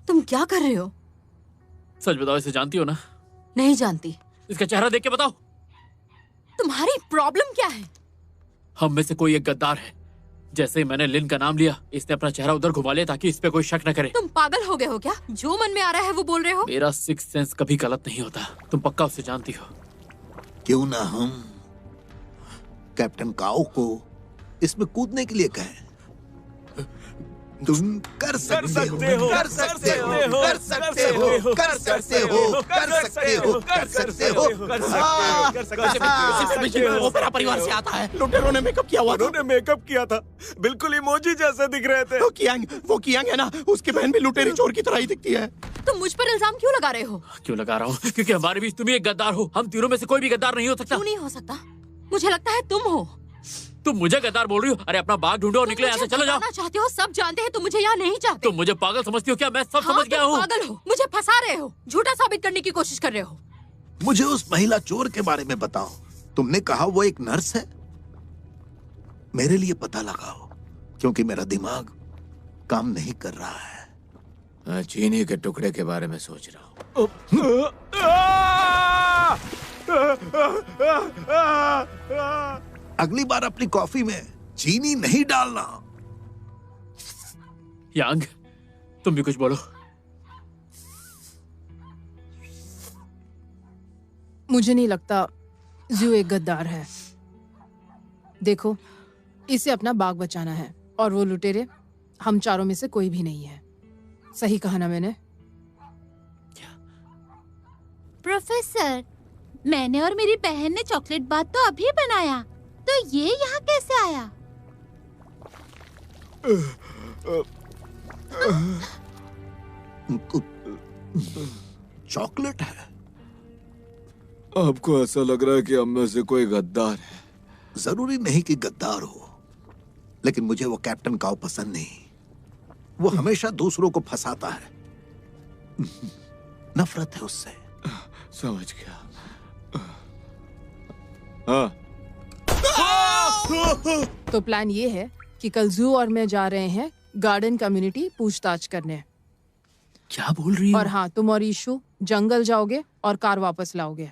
तुम क्या कर रहे हो? सच बताओ, इसे जानती हो ना? नहीं जानती। इसका चेहरा देख के बताओ। तुम्हारी प्रॉब्लम क्या है? हम में से कोई एक गद्दार है। जैसे ही मैंने लिन का नाम लिया, इसने अपना चेहरा उधर घुमा लिया ताकि इस पे कोई शक न करे। तुम पागल हो गए हो क्या? जो मन में आ रहा है वो बोल रहे हो? मेरा सिक्स सेंस कभी गलत नहीं होता। तुम पक्का उसे जानती हो। क्यों ना हम कैप्टन काओ को इसमें कूदने के लिए कहें। तुम कर सकते हो, कर सकते हो, कर सकते हो, कर सकते हो, कर सकते हो, कर सकते हो, कर सकते हो। वो मेरा परिवार से आता है। लुटेरों ने मेकअप किया हुआ था। उन्होंने मेकअप किया था, बिल्कुल इमोजी जैसे दिख रहे थे। वो कियांग है ना, उसकी बहन भी लुटेरी चोर की तरह ही दिखती है। तुम मुझ पर इल्जाम क्यों लगा रहे हो? क्यों लगा रहा हूँ? क्योंकि हमारे बीच तुम ही एक गद्दार हो। हम तीनों में से कोई भी गद्दार नहीं हो सकता। क्यों नहीं हो सकता? मुझे लगता है तुम हो। तुम मुझे गद्दार बोल रही हो? अरे अपना बाग ढूंढो और निकले यहाँ से, चलो जाओ। चाहते हो, सब जानते हैं तुम मुझे यहाँ नहीं चाहते। तुम मुझे पागल समझती हो क्या? मैं सब समझ गया हूँ। पागल हो, मुझे फंसा रहे हो, झूठा साबित करने की कोशिश कर रहे हो। मुझे उस महिला चोर के बारे में बताओ। तुमने कहा वो एक नर्स है। मेरे लिए पता लगाओ, क्योंकि मेरा दिमाग काम नहीं कर रहा है। मैं चीनी के टुकड़े के बारे में सोच रहा हूँ। अगली बार अपनी कॉफी में चीनी नहीं डालना। यांग, तुम भी कुछ बोलो। मुझे नहीं लगता जू एक गद्दार है। देखो, इसे अपना बाग बचाना है और वो लुटेरे हम चारों में से कोई भी नहीं है। सही कहा ना मैंने? प्रोफेसर, मैंने और मेरी बहन ने चॉकलेट बाथ तो अभी बनाया, तो ये यहाँ कैसे आया? चॉकलेट है। आपको ऐसा लग रहा है कि हम में से कोई गद्दार है? जरूरी नहीं कि गद्दार हो, लेकिन मुझे वो कैप्टन काओ पसंद नहीं। वो हमेशा दूसरों को फंसाता है। नफरत है उससे। समझ गया। हाँ। तो प्लान ये है कि कल जू और मैं जा रहे हैं गार्डन कम्युनिटी पूछताछ करने। क्या बोल रही हो? और हाँ, तुम और ईशु जंगल जाओगे और कार वापस लाओगे।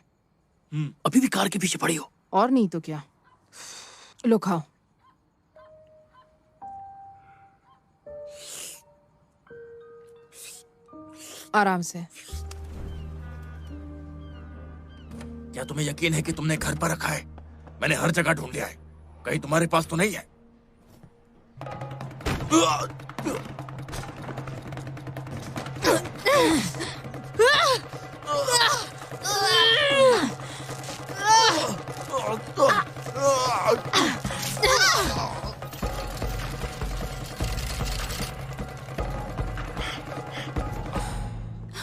अभी भी कार के पीछे पड़ी हो? और नहीं तो क्या। लो खाओ। आराम से। क्या तुम्हें यकीन है कि तुमने घर पर रखा है? मैंने हर जगह ढूंढ लिया है, कहीं तुम्हारे पास तो नहीं है?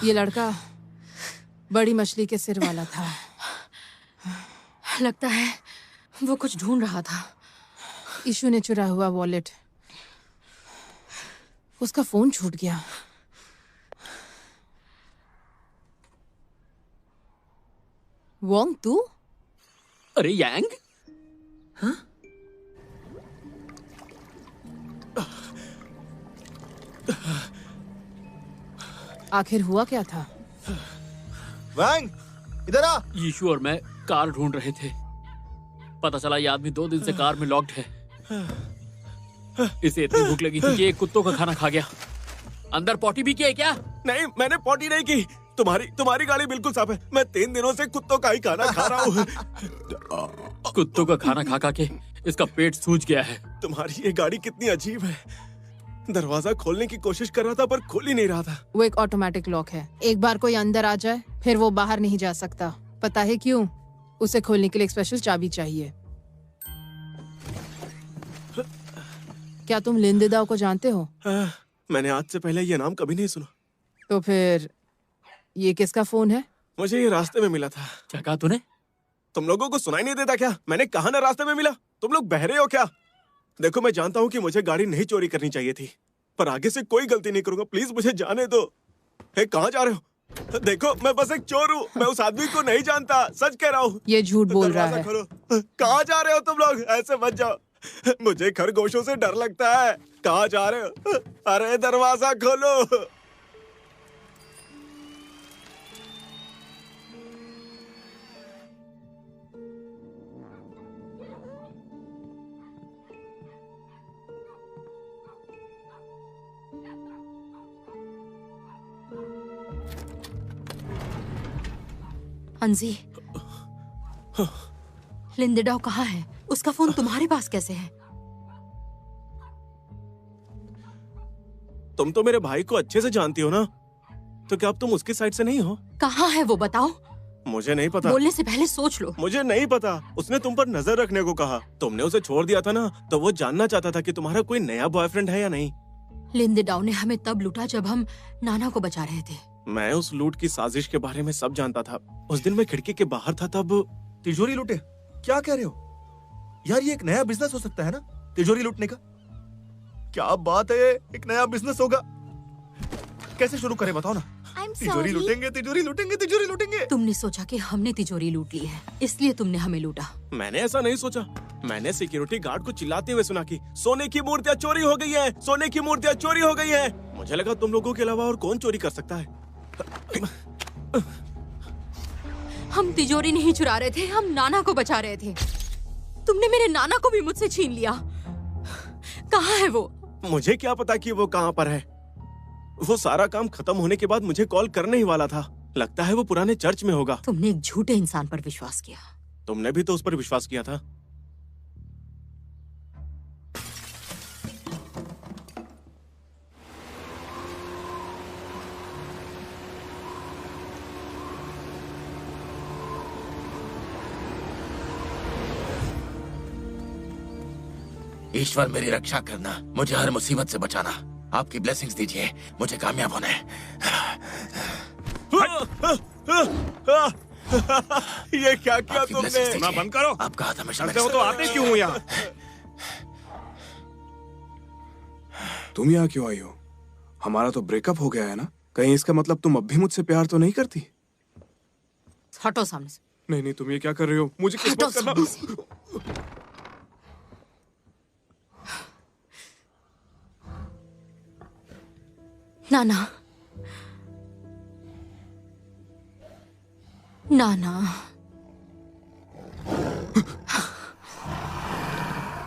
ये लड़का बड़ी मछली के सिर वाला था। लगता है वो कुछ ढूंढ रहा था। ईशु ने चुरा हुआ वॉलेट, उसका फोन छूट गया। वोंग तू? अरे यांग, हाँ? आखिर हुआ क्या था? वैंग, इधर आ। यीशु और मैं कार ढूंढ रहे थे। पता चला ये आदमी 2 दिन से कार में लॉक्ड है। इसे इतनी भूख लगी थी कि एक कुत्तों का खाना खा गया। अंदर पॉटी भी किया है क्या? नहीं, मैंने पॉटी नहीं की। तुम्हारी गाड़ी बिल्कुल साफ है। मैं 3 दिनों से कुत्तों का ही खाना खा रहा हूँ। कुत्तों का खाना खा के इसका पेट सूज गया है। तुम्हारी ये गाड़ी कितनी अजीब है। दरवाजा खोलने की कोशिश कर रहा था पर खोल ही नहीं रहा था। वो एक ऑटोमेटिक लॉक है। एक बार कोई अंदर आ जाए फिर वो बाहर नहीं जा सकता। पता है क्यों? उसे खोलने के लिए एक स्पेशल चाबी चाहिए। क्या तुम लिंदेदाओ को जानते हो? मैंने आज से पहले ये नाम कभी नहीं सुना। तो फिर ये किसका फोन है? मुझे ये रास्ते में मिला था। क्या कहा तूने? तुम लोगों को सुनाई नहीं देता क्या? मैंने कहा ना रास्ते में मिला। तुम लोग बहरे हो क्या? देखो, मैं जानता हूँ कि मुझे गाड़ी नहीं चोरी करनी चाहिए थी, पर आगे से कोई गलती नहीं करूंगा। प्लीज मुझे जाने दो। कहाँ जा रहे हो? देखो, मैं बस एक चोर हूँ। मैं उस आदमी को नहीं जानता, सच कह रहा हूँ। ये झूठ बोल रहा है। कहाँ जा रहे हो तुम लोग? ऐसे मत जाओ, मुझे खरगोशों से डर लगता है। कहाँ जा रहे हो? अरे दरवाजा खोलो। अंजी, लिंदेडाओ कहाँ है? उसका फोन तुम्हारे पास कैसे है? तुम तो मेरे भाई को अच्छे से जानती हो ना, तो क्या अब तुम उसकी साइड से नहीं हो? कहाँ है वो, बताओ। मुझे नहीं पता। बोलने से पहले सोच लो। मुझे नहीं पता। उसने तुम पर नजर रखने को कहा। तुमने उसे छोड़ दिया था ना, तो वो जानना चाहता था कि तुम्हारा कोई नया बॉयफ्रेंड है या नहीं। लिंदेडाओ ने हमें तब लूटा जब हम नाना को बचा रहे थे। मैं उस लूट की साजिश के बारे में सब जानता था। उस दिन मैं खिड़की के बाहर था तब। तिजोरी लूटे? क्या कह रहे हो यार? ये एक नया बिजनेस हो सकता है ना, तिजोरी लूटने का। क्या बात है, एक नया बिजनेस होगा। कैसे शुरू करें बताओ ना। तिजोरी लूटेंगे, तिजोरी लूटेंगे, तिजोरी लूटेंगे। तुमने सोचा कि हमने तिजोरी लूट ली है, इसलिए तुमने हमें लूटा। मैंने ऐसा नहीं सोचा। मैंने सिक्योरिटी गार्ड को चिल्लाते हुए सुना कि सोने की मूर्तियाँ चोरी हो गई हैं, सोने की मूर्तियाँ चोरी हो गई हैं। मुझे लगा तुम लोगों के अलावा और कौन चोरी कर सकता है। हम तिजोरी नहीं चुरा रहे थे, हम नाना को बचा रहे थे। तुमने मेरे नाना को भी मुझसे छीन लिया। कहाँ है वो? मुझे क्या पता कि वो कहाँ पर है। वो सारा काम खत्म होने के बाद मुझे कॉल करने ही वाला था। लगता है वो पुराने चर्च में होगा। तुमने एक झूठे इंसान पर विश्वास किया। तुमने भी तो उस पर विश्वास किया था। ईश्वर मेरी रक्षा करना, मुझे हर मुसीबत से बचाना। आपकी ब्लेसिंग्स दीजिए, मुझे कामयाब होना है। ये क्या किया तुमने? ना बंद करो। आप कहा था मैं करते हो तो आते क्यों हो यहाँ? तुम यहाँ क्यों आई हो? हमारा तो ब्रेकअप हो गया है ना? कहीं इसका मतलब तुम अब भी मुझसे प्यार तो नहीं करती? हटो सामने से। नहीं नहीं, तुम ये क्या कर रही हो? मुझे किस हटो बात करना। सामने से। नाना, नाना,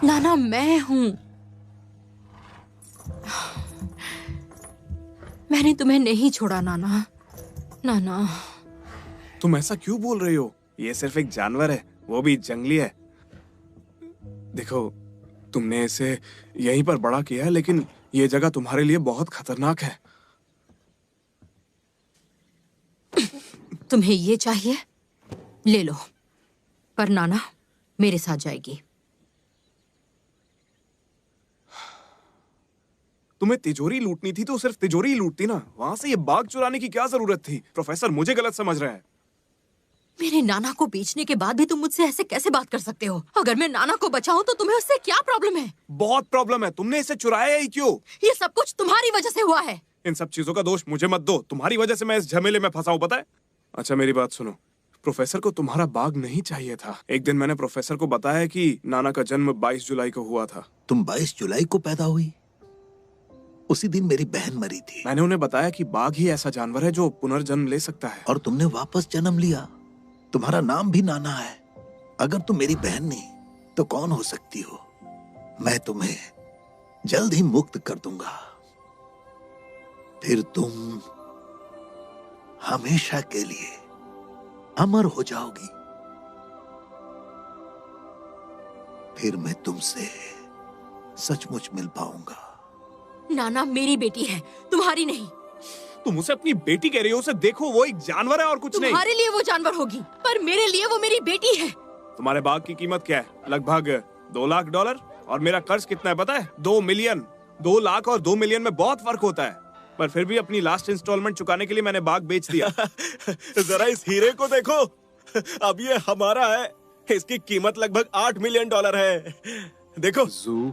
नाना मैं हूं। मैंने तुम्हें नहीं छोड़ा नाना। नाना, तुम ऐसा क्यों बोल रही हो? ये सिर्फ एक जानवर है, वो भी जंगली है। देखो, तुमने इसे यहीं पर बड़ा किया है, लेकिन ये जगह तुम्हारे लिए बहुत खतरनाक है। तुम्हें ये चाहिए? ले लो, पर नाना मेरे साथ जाएगी। तुम्हें तिजोरी लूटनी थी तो सिर्फ तिजोरी ही लूटती ना, वहां से ये बाग चुराने की क्या जरूरत थी? प्रोफेसर मुझे गलत समझ रहे हैं। मेरे नाना को बेचने के बाद भी तुम मुझसे ऐसे कैसे बात कर सकते हो? अगर मैं नाना को बचाऊं तो तुम्हें उससे क्या प्रॉब्लम है? बहुत प्रॉब्लम है। तुमने इसे चुराया ही क्यों? ये सब कुछ तुम्हारी वजह से हुआ है। इन सब चीजों का दोष मुझे मत दो। तुम्हारी वजह से मैं इस झमेले में फंसा हूं, पता है? अच्छा मेरी बात सुनो, प्रोफेसर को तुम्हारा बाग नहीं चाहिए था। एक दिन मैंने प्रोफेसर को बताया कि नाना का जन्म 22 जुलाई को हुआ था। तुम 22 जुलाई को पैदा हुई? उसी दिन मेरी बहन मरी थी। मैंने उन्हें बताया कि बाघ ही ऐसा जानवर है जो पुनर्जन्म ले सकता है। और तुमने वापस जन्म लिया। तुम्हारा नाम भी नाना है। अगर तुम मेरी बहन नहीं तो कौन हो सकती हो? मैं तुम्हें जल्द ही मुक्त कर दूंगा। फिर तुम हमेशा के लिए अमर हो जाओगी। फिर मैं तुमसे सचमुच मिल पाऊंगा। नाना मेरी बेटी है, तुम्हारी नहीं। तुम उसे अपनी बेटी कह रही हो? उसे देखो, वो एक जानवर है और कुछ नहीं। तुम्हारे लिए वो जानवर होगी, पर मेरे लिए वो मेरी बेटी है। तुम्हारे बाग की कीमत क्या है? लगभग $2 लाख। और मेरा कर्ज कितना है पता है? 2 मिलियन। 2 लाख और 2 मिलियन में बहुत फर्क होता है। पर फिर भी अपनी लास्ट इंस्टॉलमेंट चुकाने के लिए मैंने बाग बेच दिया। जरा इस हीरे को देखो, अब ये हमारा है। इसकी कीमत लगभग $8 मिलियन है। देखो। जू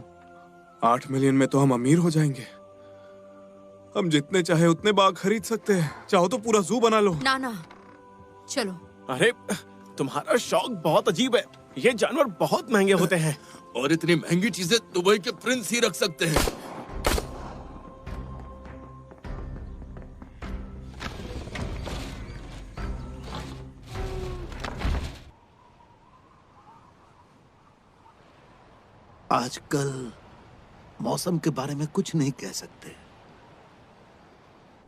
8 मिलियन में तो हम अमीर हो जाएंगे। हम जितने चाहे उतने बाग खरीद सकते हैं। चाहो तो पूरा जू बना लो। नाना चलो। अरे तुम्हारा शौक बहुत अजीब है। ये जानवर बहुत महंगे होते हैं। और इतनी महंगी चीजें दुबई के प्रिंस ही रख सकते हैं। आजकल मौसम के बारे में कुछ नहीं कह सकते।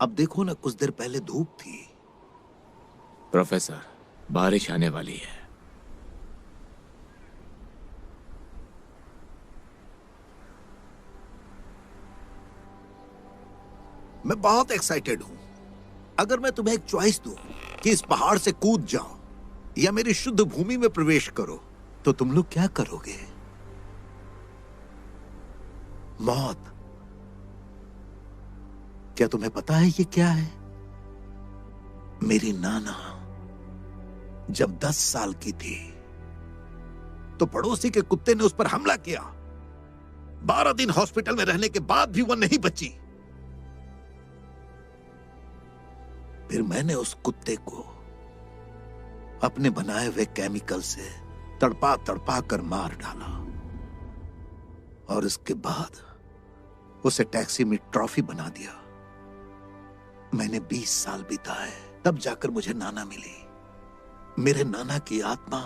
अब देखो ना, कुछ देर पहले धूप थी। प्रोफेसर, बारिश आने वाली है। मैं बहुत एक्साइटेड हूं। अगर मैं तुम्हें एक चॉइस दूं कि इस पहाड़ से कूद जाओ या मेरी शुद्ध भूमि में प्रवेश करो, तो तुम लोग क्या करोगे? मौत। क्या तुम्हें पता है ये क्या है? मेरी नाना जब 10 साल की थी तो पड़ोसी के कुत्ते ने उस पर हमला किया। 12 दिन हॉस्पिटल में रहने के बाद भी वो नहीं बची। फिर मैंने उस कुत्ते को अपने बनाए हुए केमिकल से तड़पा तड़पा कर मार डाला। और इसके बाद उसे टैक्सी में ट्रॉफी बना दिया। मैंने 20 साल बिताए, तब जाकर मुझे नाना मिली। मेरे नाना की आत्मा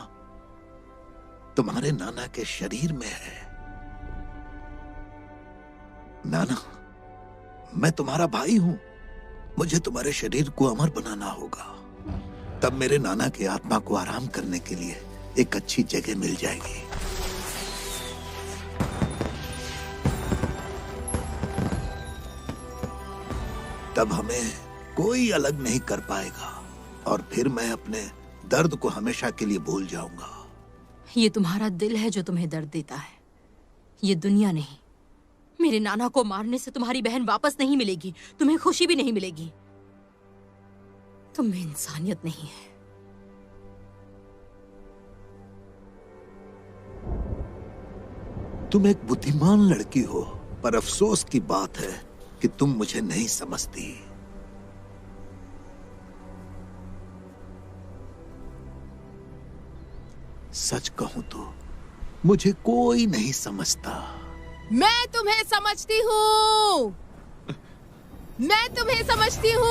तुम्हारे नाना के शरीर में है। नाना, मैं तुम्हारा भाई हूं। मुझे तुम्हारे शरीर को अमर बनाना होगा। तब मेरे नाना की आत्मा को आराम करने के लिए एक अच्छी जगह मिल जाएगी। तब हमें कोई अलग नहीं कर पाएगा और फिर मैं अपने दर्द को हमेशा के लिए भूल जाऊंगा। ये तुम्हारा दिल है जो तुम्हें दर्द देता है, ये दुनिया नहीं। मेरे नाना को मारने से तुम्हारी बहन वापस नहीं मिलेगी, तुम्हें खुशी भी नहीं मिलेगी। तुम में इंसानियत नहीं है। तुम एक बुद्धिमान लड़की हो, पर अफसोस की बात है कि तुम मुझे नहीं समझती। सच कहूं तो मुझे कोई नहीं समझता। मैं तुम्हें समझती हूँ। मैं तुम्हें समझती हूँ।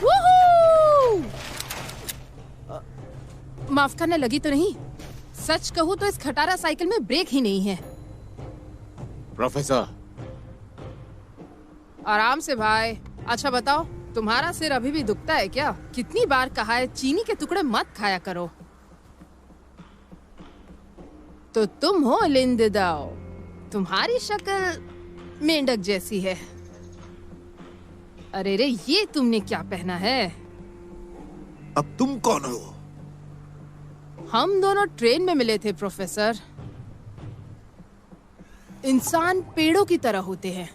वूहू! माफ करना, लगी तो नहीं? सच कहूँ तो इस खटारा साइकिल में ब्रेक ही नहीं है। प्रोफेसर, आराम से भाई। अच्छा बताओ, तुम्हारा सिर अभी भी दुखता है क्या? कितनी बार कहा है चीनी के टुकड़े मत खाया करो। तो तुम हो लिन दिदाओ। तुम्हारी शक्ल मेंढक जैसी है। अरे रे, ये तुमने क्या पहना है? अब तुम कौन हो? हम दोनों ट्रेन में मिले थे प्रोफेसर। इंसान पेड़ों की तरह होते हैं।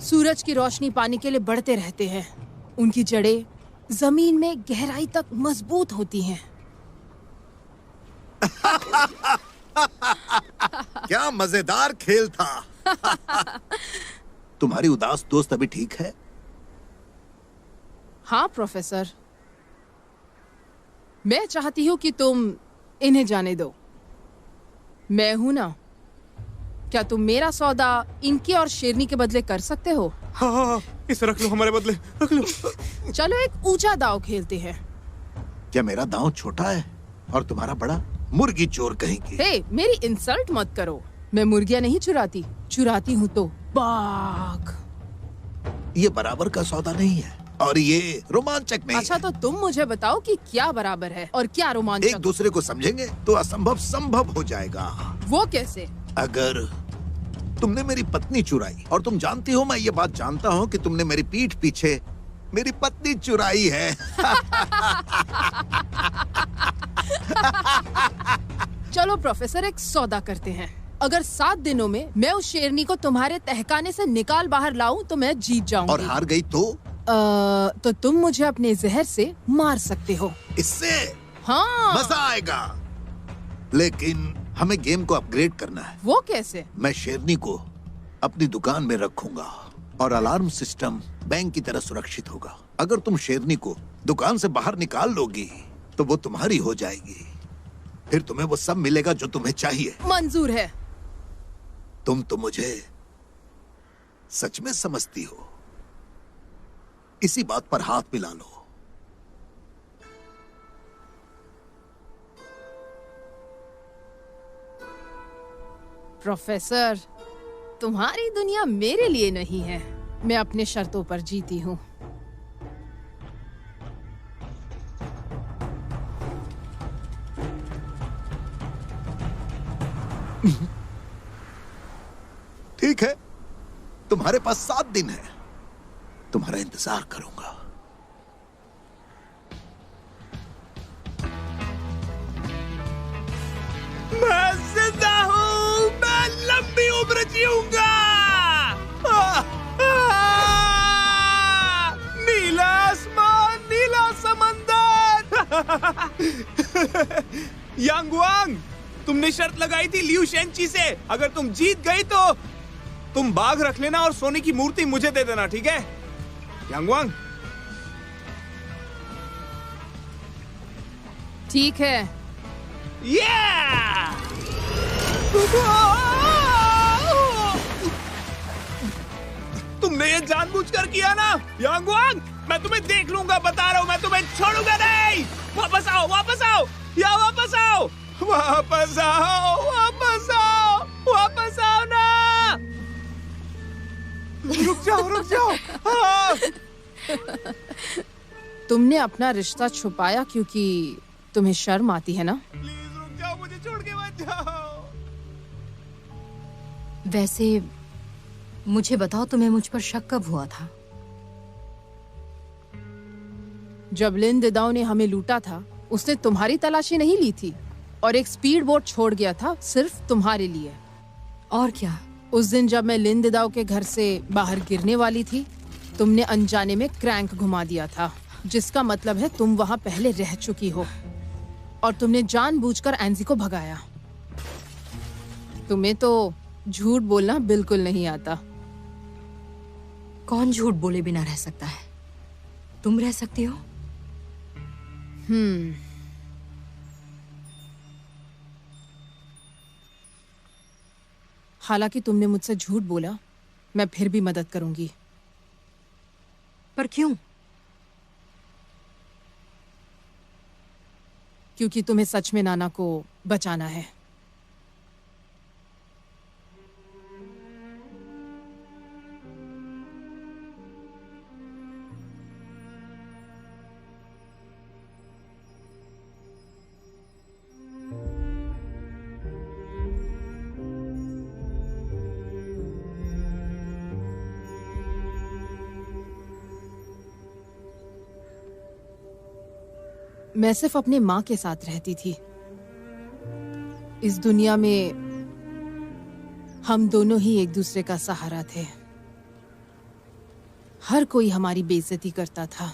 सूरज की रोशनी पाने के लिए बढ़ते रहते हैं। उनकी जड़ें जमीन में गहराई तक मजबूत होती हैं। क्या मजेदार खेल था। तुम्हारी उदास दोस्त अभी ठीक है? हाँ प्रोफेसर, मैं चाहती हूँ कि तुम इन्हें जाने दो। मैं हूं ना। क्या तुम मेरा सौदा इनके और शेरनी के बदले कर सकते हो? हाँ हाँ हाँ, इसे रख लो, हमारे बदले रख लो। चलो एक ऊंचा दांव खेलते हैं। क्या मेरा दांव छोटा है और तुम्हारा बड़ा? मुर्गी चोर कहेंगे। हे, मेरी इंसल्ट मत करो। मैं मुर्गियां नहीं चुराती। चुराती हूँ तो बाघ। ये बराबर का सौदा नहीं है और ये रोमांचक नहीं। अच्छा तो तुम मुझे बताओ कि क्या बराबर है और क्या रोमांचक। एक दूसरे को समझेंगे तो असंभव संभव हो जाएगा। वो कैसे? अगर तुमने मेरी पत्नी चुराई और तुम जानती हो मैं ये बात जानता हूँ कि तुमने मेरी पीठ पीछे मेरी पत्नी चुराई है। चलो प्रोफेसर, एक सौदा करते हैं। अगर 7 दिनों में मैं उस शेरनी को तुम्हारे तहखाने से निकाल बाहर लाऊं तो मैं जीत जाऊंगी। और हार गई तो? तो तुम मुझे अपने जहर से मार सकते हो। इससे? हाँ, मजा आएगा। लेकिन हमें गेम को अपग्रेड करना है। वो कैसे? मैं शेरनी को अपनी दुकान में रखूंगा और अलार्म सिस्टम बैंक की तरह सुरक्षित होगा। अगर तुम शेरनी को दुकान से बाहर निकाल लोगी तो वो तुम्हारी हो जाएगी। फिर तुम्हें वो सब मिलेगा जो तुम्हें चाहिए। मंजूर है। तुम तो मुझे सच में समझती हो। इसी बात पर हाथ मिला लो। प्रोफेसर, तुम्हारी दुनिया मेरे लिए नहीं है। मैं अपने शर्तों पर जीती हूँ। ठीक है, तुम्हारे पास 7 दिन है। तुम्हारा इंतजार करूंगा। मैं जिंदा हूँ। मैं लंबी उम्र जीऊंगा। नीला आसमान, नीला समंदर। यांगवांग, तुमने शर्त लगाई थी लियू शेंची से। अगर तुम जीत गई तो तुम बाघ रख लेना और सोने की मूर्ति मुझे दे देना, ठीक है यांगवांग? ठीक है। तुमने ये जानबूझकर किया ना यांगवांग? मैं तुम्हें देख लूंगा, बता रहा हूँ। मैं तुम्हें छोड़ूंगा नहीं। वापस आओ, वापस आओ, या वापस आओ, वापस आओ, वापस आओ, वापस आओ ना। रुक जाओ, रुक जाओ। तुमने अपना रिश्ता छुपाया क्योंकि तुम्हें शर्म आती है ना? प्लीज रुक जाओ, मुझे छोड़ के मत जाओ। वैसे मुझे बताओ, तुम्हें मुझ पर शक कब हुआ था? जब लिन दिदाओ ने हमें लूटा था, उसने तुम्हारी तलाशी नहीं ली थी और एक स्पीड बोट छोड़ गया था सिर्फ तुम्हारे लिए। और क्या? उस दिन जब मैं लिन दिदाओ के घर से बाहर गिरने वाली थी, तुमने अनजाने में क्रैंक घुमा दिया था, जिसका मतलब है तुम वहां पहले रह चुकी हो और तुमने जानबूझकर एंजी को भगाया। तुम्हें तो झूठ बोलना बिल्कुल नहीं आता। कौन झूठ बोले बिना रह सकता है? तुम रह सकती हो? हालांकि तुमने मुझसे झूठ बोला, मैं फिर भी मदद करूंगी। पर क्यों? क्योंकि तुम्हें सच में नाना को बचाना है। मैं सिर्फ अपनी माँ के साथ रहती थी। इस दुनिया में हम दोनों ही एक दूसरे का सहारा थे। हर कोई हमारी बेइज्जती करता था,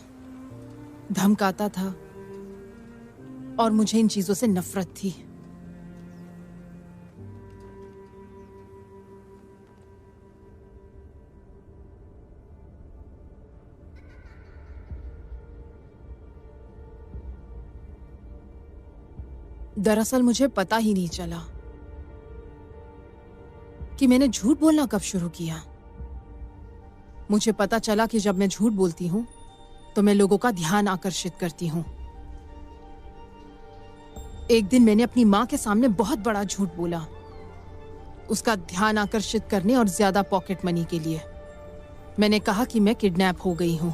धमकाता था, और मुझे इन चीजों से नफरत थी। दरअसल मुझे पता ही नहीं चला कि मैंने झूठ बोलना कब शुरू किया। मुझे पता चला कि जब मैं झूठ बोलती हूं तो मैं लोगों का ध्यान आकर्षित करती हूं। एक दिन मैंने अपनी मां के सामने बहुत बड़ा झूठ बोला, उसका ध्यान आकर्षित करने और ज्यादा पॉकेट मनी के लिए। मैंने कहा कि मैं किडनैप हो गई हूं।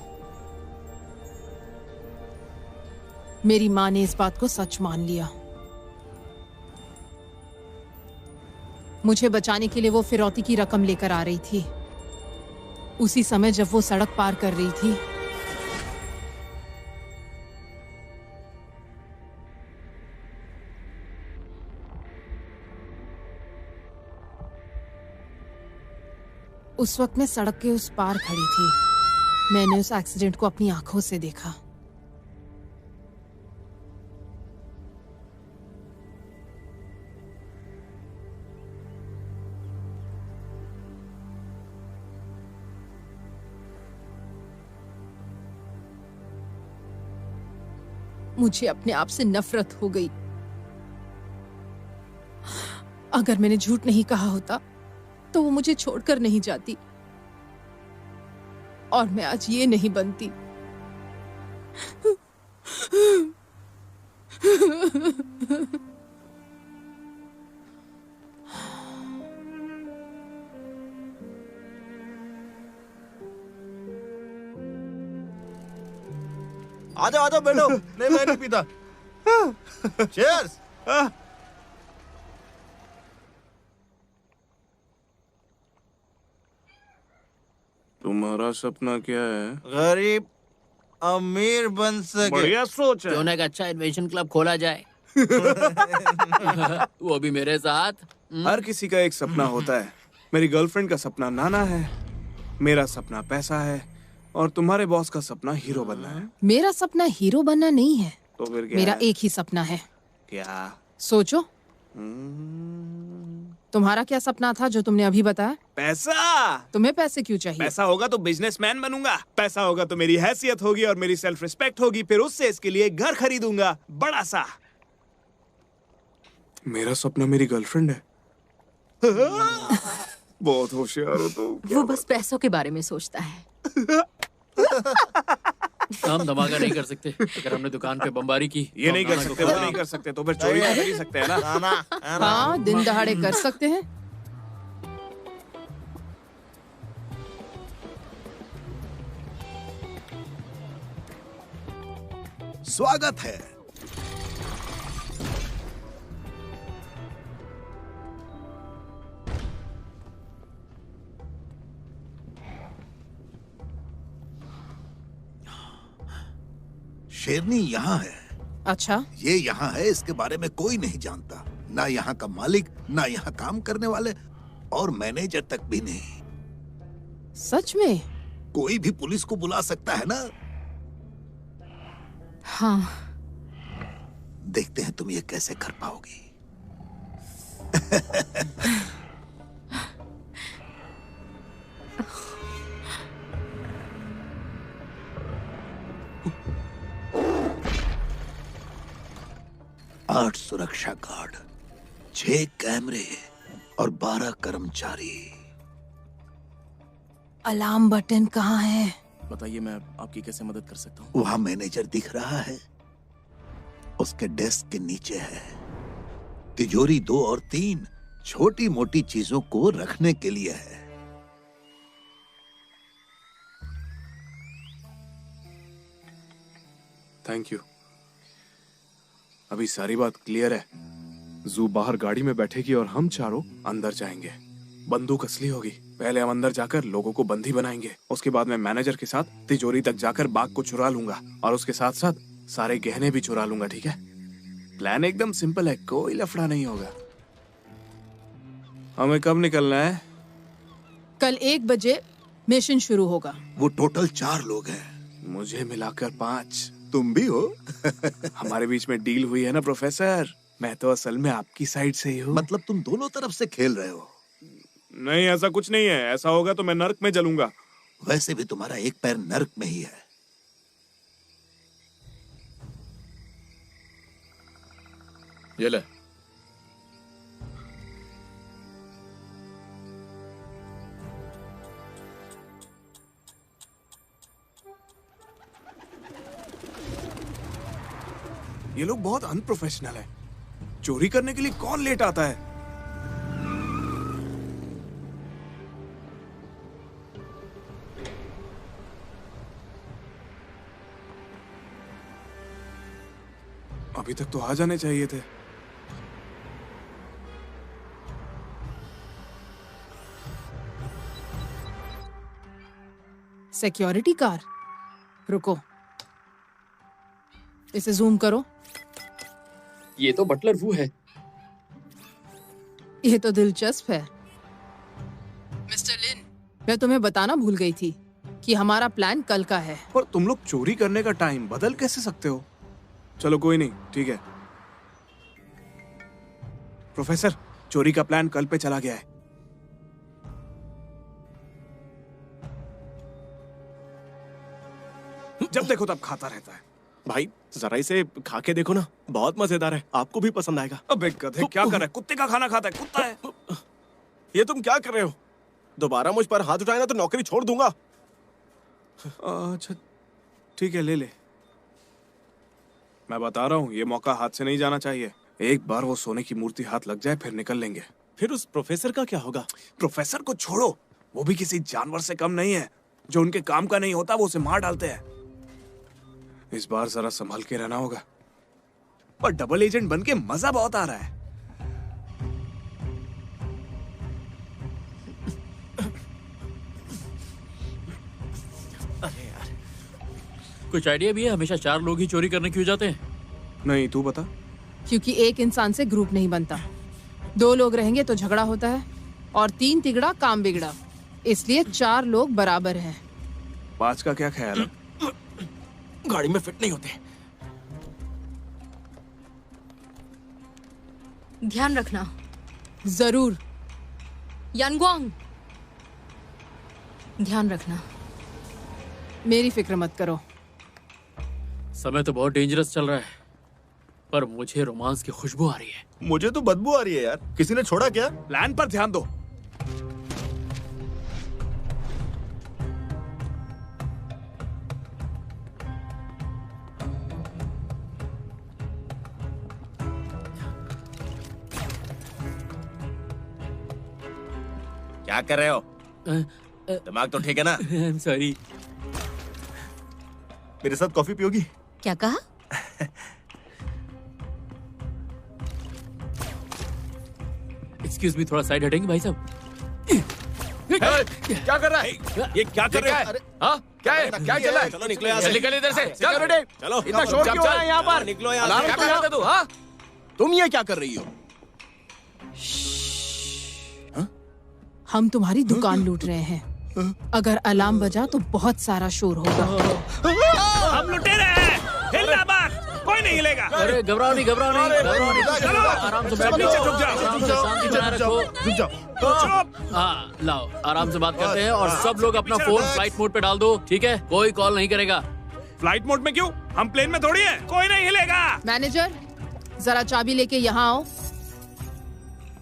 मेरी मां ने इस बात को सच मान लिया। मुझे बचाने के लिए वो फिरौती की रकम लेकर आ रही थी। उसी समय जब वो सड़क पार कर रही थी, उस वक्त मैं सड़क के उस पार खड़ी थी। मैंने उस एक्सीडेंट को अपनी आंखों से देखा। मुझे अपने आप से नफरत हो गई। अगर मैंने झूठ नहीं कहा होता तो वो मुझे छोड़कर नहीं जाती, और मैं आज ये नहीं बनती। आ जाओ बैठो। नहीं, मैं नहीं पीता। चीयर्स। तुम्हारा सपना क्या है? गरीब अमीर बन सके। बढ़िया सोच है। क्यों ना एक अच्छा इन्वेशन क्लब खोला जाए। वो भी मेरे साथ। हर किसी का एक सपना होता है। मेरी गर्लफ्रेंड का सपना नाना है, मेरा सपना पैसा है, और तुम्हारे बॉस का सपना हीरो बनना है। मेरा सपना हीरो बनना नहीं है। तो फिर क्या मेरा है? एक ही सपना है। क्या? सोचो, तुम्हारा क्या सपना था जो तुमने अभी बताया? पैसा। तुम्हें पैसे क्यों चाहिए? पैसा होगा तो बिजनेसमैन बनूंगा, पैसा होगा तो मेरी हैसियत होगी और मेरी सेल्फ रिस्पेक्ट होगी, फिर उससे इसके लिए एक घर खरीदूंगा बड़ा सा। मेरा सपना मेरी गर्लफ्रेंड है। बहुत होशियार हो तुम। वो बस पैसों के बारे में सोचता है। हम धमाका नहीं कर सकते। अगर हमने दुकान पे बमबारी की, ये नहीं कर सकते, वो नहीं कर सकते, तो फिर चोरी तो कर ही सकते हैं ना। हाँ, दिन दहाड़े कर सकते हैं। स्वागत है। शेरनी यहाँ है। अच्छा, ये यहाँ है, इसके बारे में कोई नहीं जानता। ना यहाँ का मालिक, ना यहाँ काम करने वाले, और मैनेजर तक भी नहीं। सच में? कोई भी पुलिस को बुला सकता है ना? हाँ। देखते हैं तुम ये कैसे कर पाओगी। आठ सुरक्षा गार्ड, 6 कैमरे और 12 कर्मचारी। अलार्म बटन कहाँ है? बताइए, मैं आपकी कैसे मदद कर सकता हूँ? वहां मैनेजर दिख रहा है, उसके डेस्क के नीचे है तिजोरी 2 और 3 छोटी मोटी चीजों को रखने के लिए है। Thank you. अभी सारी बात क्लियर है। जू बाहर गाड़ी में बैठेगी और हम चारों अंदर जाएंगे। बंदूक असली होगी। पहले हम अंदर जाकर लोगों को बंदी बनाएंगे, उसके बाद मैं मैनेजर के साथ तिजोरी तक जाकर बाग को चुरा लूंगा और उसके साथ साथ सारे गहने भी चुरा लूंगा। ठीक है? प्लान एकदम सिंपल है, कोई लफड़ा नहीं होगा। हमें कब निकलना है? कल 1 बजे मिशन शुरू होगा। वो टोटल 4 लोग हैं। मुझे मिलाकर 5। तुम भी हो? हमारे बीच में डील हुई है ना प्रोफेसर। मैं तो असल में आपकी साइड से ही हूँ। मतलब तुम दोनों तरफ से खेल रहे हो? नहीं, ऐसा कुछ नहीं है। ऐसा होगा तो मैं नर्क में जलूंगा। वैसे भी तुम्हारा एक पैर नर्क में ही है। ये ले। ये लोग बहुत अनप्रोफेशनल है। चोरी करने के लिए कौन लेट आता है? अभी तक तो आ जाने चाहिए थे। Security car? रुको, इसे जूम करो। ये तो बटलर वू है। ये तो दिलचस्प है। मिस्टर लिन, मैं तुम्हें बताना भूल गई थी कि हमारा प्लान कल का है। और तुम लोग चोरी करने का टाइम बदल कैसे सकते हो? चलो कोई नहीं, ठीक है। प्रोफेसर, चोरी का प्लान कल पे चला गया है। जब देखो तब खाता रहता है। भाई जरा इसे खा के देखो ना, बहुत मजेदार है, आपको भी पसंद आएगा। अबे गधे, क्या कर रहा है? कुत्ते का खाना खाता है, कुत्ता है। ये तुम क्या कर रहे हो? दोबारा मुझ पर हाथ उठाए ना तो नौकरी छोड़ दूंगा। अच्छा ठीक है, ले ले। मैं बता रहा हूँ, ये मौका हाथ से नहीं जाना चाहिए। एक बार वो सोने की मूर्ति हाथ लग जाए फिर निकल लेंगे। फिर उस प्रोफेसर का क्या होगा? प्रोफेसर को छोड़ो, वो भी किसी जानवर से कम नहीं है। जो उनके काम का नहीं होता वो उसे मार डालते हैं। इस बार जरा संभल के रहना होगा। पर डबल एजेंट बन के मजा बहुत आ रहा है। अरे यार, कुछ आइडिया भी है हमेशा 4 लोग ही चोरी करने क्यों जाते हैं? नहीं, तू बता। क्योंकि एक इंसान से ग्रुप नहीं बनता। 2 लोग रहेंगे तो झगड़ा होता है और 3 तिगड़ा काम बिगड़ा। इसलिए 4 लोग बराबर हैं। 5 का क्या ख्याल है? गाड़ी में फिट नहीं होते। ध्यान रखना। जरूर। यानगुआंग, ध्यान रखना। मेरी फिक्र मत करो। समय तो बहुत डेंजरस चल रहा है, पर मुझे रोमांस की खुशबू आ रही है। मुझे तो बदबू आ रही है यार। किसी ने छोड़ा क्या? प्लान पर ध्यान दो। क्या कर रहे हो? दिमाग तो ठीक है ना? सॉरी। मेरे साथ कॉफी पियोगी? क्या कहा? एक्सक्यूज मी, थोड़ा साइड हटेंगे भाई साहब? क्या कर रहा है? ये क्या कर रहा है? हाँ, क्या है? क्या चल रहा है? चलो निकलो यहाँ से। निकल इधर से। सिक्योरिटी, चलो इतना शोर क्यों हो रहा है यहाँ पर? निकलो यहाँ अलार्म से। क्यों लगाते तू? हाँ? तुम ये क्या कर रही हो? हम तुम्हारी दुकान लूट रहे हैं। अगर अलार्म बजा तो बहुत सारा शोर होगा। हम लुटेरे हैं। हिलना मत, कोई नहीं हिलेगा। अरे घबराओ नहीं, घबराओ नहीं, घबराओ नहीं। चलो, आराम से बैठो, नीचे झुक जाओ। आराम से शांति बनाए रखो। चुप। हाँ, लाओ, आराम से बात करते हैं और सब लोग अपना फोन फ्लाइट मोड पे डाल दो, ठीक है? कोई कॉल नहीं करेगा। फ्लाइट मोड में क्यों? हम प्लेन में थोड़ी है। कोई नहीं हिलेगा। मैनेजर, जरा चाबी लेके यहाँ आओ।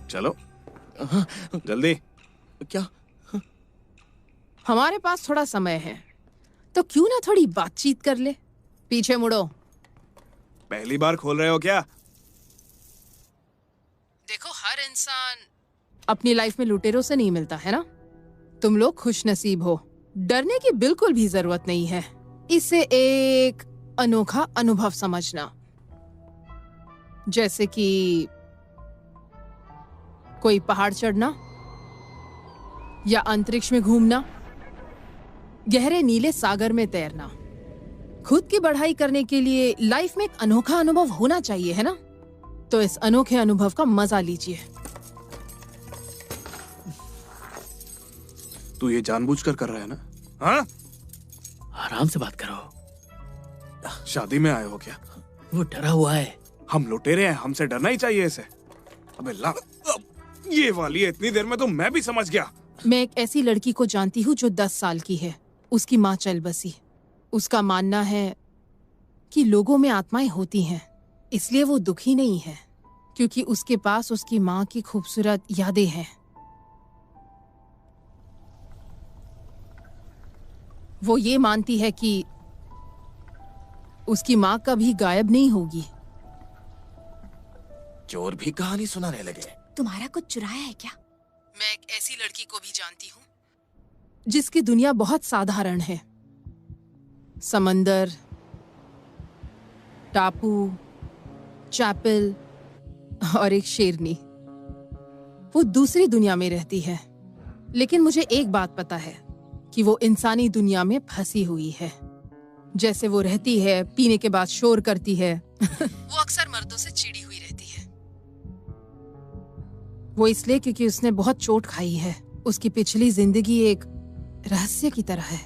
चलो जल्दी। क्या? हमारे पास थोड़ा समय है। तो क्यों ना थोड़ी बातचीत कर ले। पीछे मुड़ो। पहली बार खोल रहे हो क्या? देखो, हर इंसान अपनी लाइफ में लुटेरों से नहीं मिलता है ना। तुम लोग खुश नसीब हो, डरने की बिल्कुल भी जरूरत नहीं है। इसे एक अनोखा अनुभव समझना, जैसे कि कोई पहाड़ चढ़ना या अंतरिक्ष में घूमना, गहरे नीले सागर में तैरना। खुद की बढ़ाई करने के लिए लाइफ में एक अनोखा अनुभव होना चाहिए, है ना? तो इस अनोखे अनुभव का मजा लीजिए। तू ये जानबूझकर कर रहा है ना? हाँ? आराम से बात करो। शादी में आए हो क्या? वो डरा हुआ है। हम लुटेरे हैं, हमसे डरना ही चाहिए इसे। अबे ला, ये वाली है, इतनी देर में तो मैं भी समझ गया। मैं एक ऐसी लड़की को जानती हूँ जो 10 साल की है। उसकी माँ चल बसी। उसका मानना है कि लोगों में आत्माएं होती हैं, इसलिए वो दुखी नहीं है, क्योंकि उसके पास उसकी माँ की खूबसूरत यादें हैं। वो ये मानती है कि उसकी माँ कभी गायब नहीं होगी। चोर भी कहानी सुनाने लगे। तुम्हारा कुछ चुराया है क्या? मैं एक ऐसी लड़की को भी जानती हूँ जिसकी दुनिया बहुत साधारण है। समंदर, टापू, चैपल और एक शेरनी। वो दूसरी दुनिया में रहती है, लेकिन मुझे एक बात पता है कि वो इंसानी दुनिया में फंसी हुई है। जैसे वो रहती है, पीने के बाद शोर करती है। वो अक्सर मर्दों से चिड़ी हुई रहती है। वो इसलिए क्योंकि उसने बहुत चोट खाई है। उसकी पिछली जिंदगी एक रहस्य की तरह है।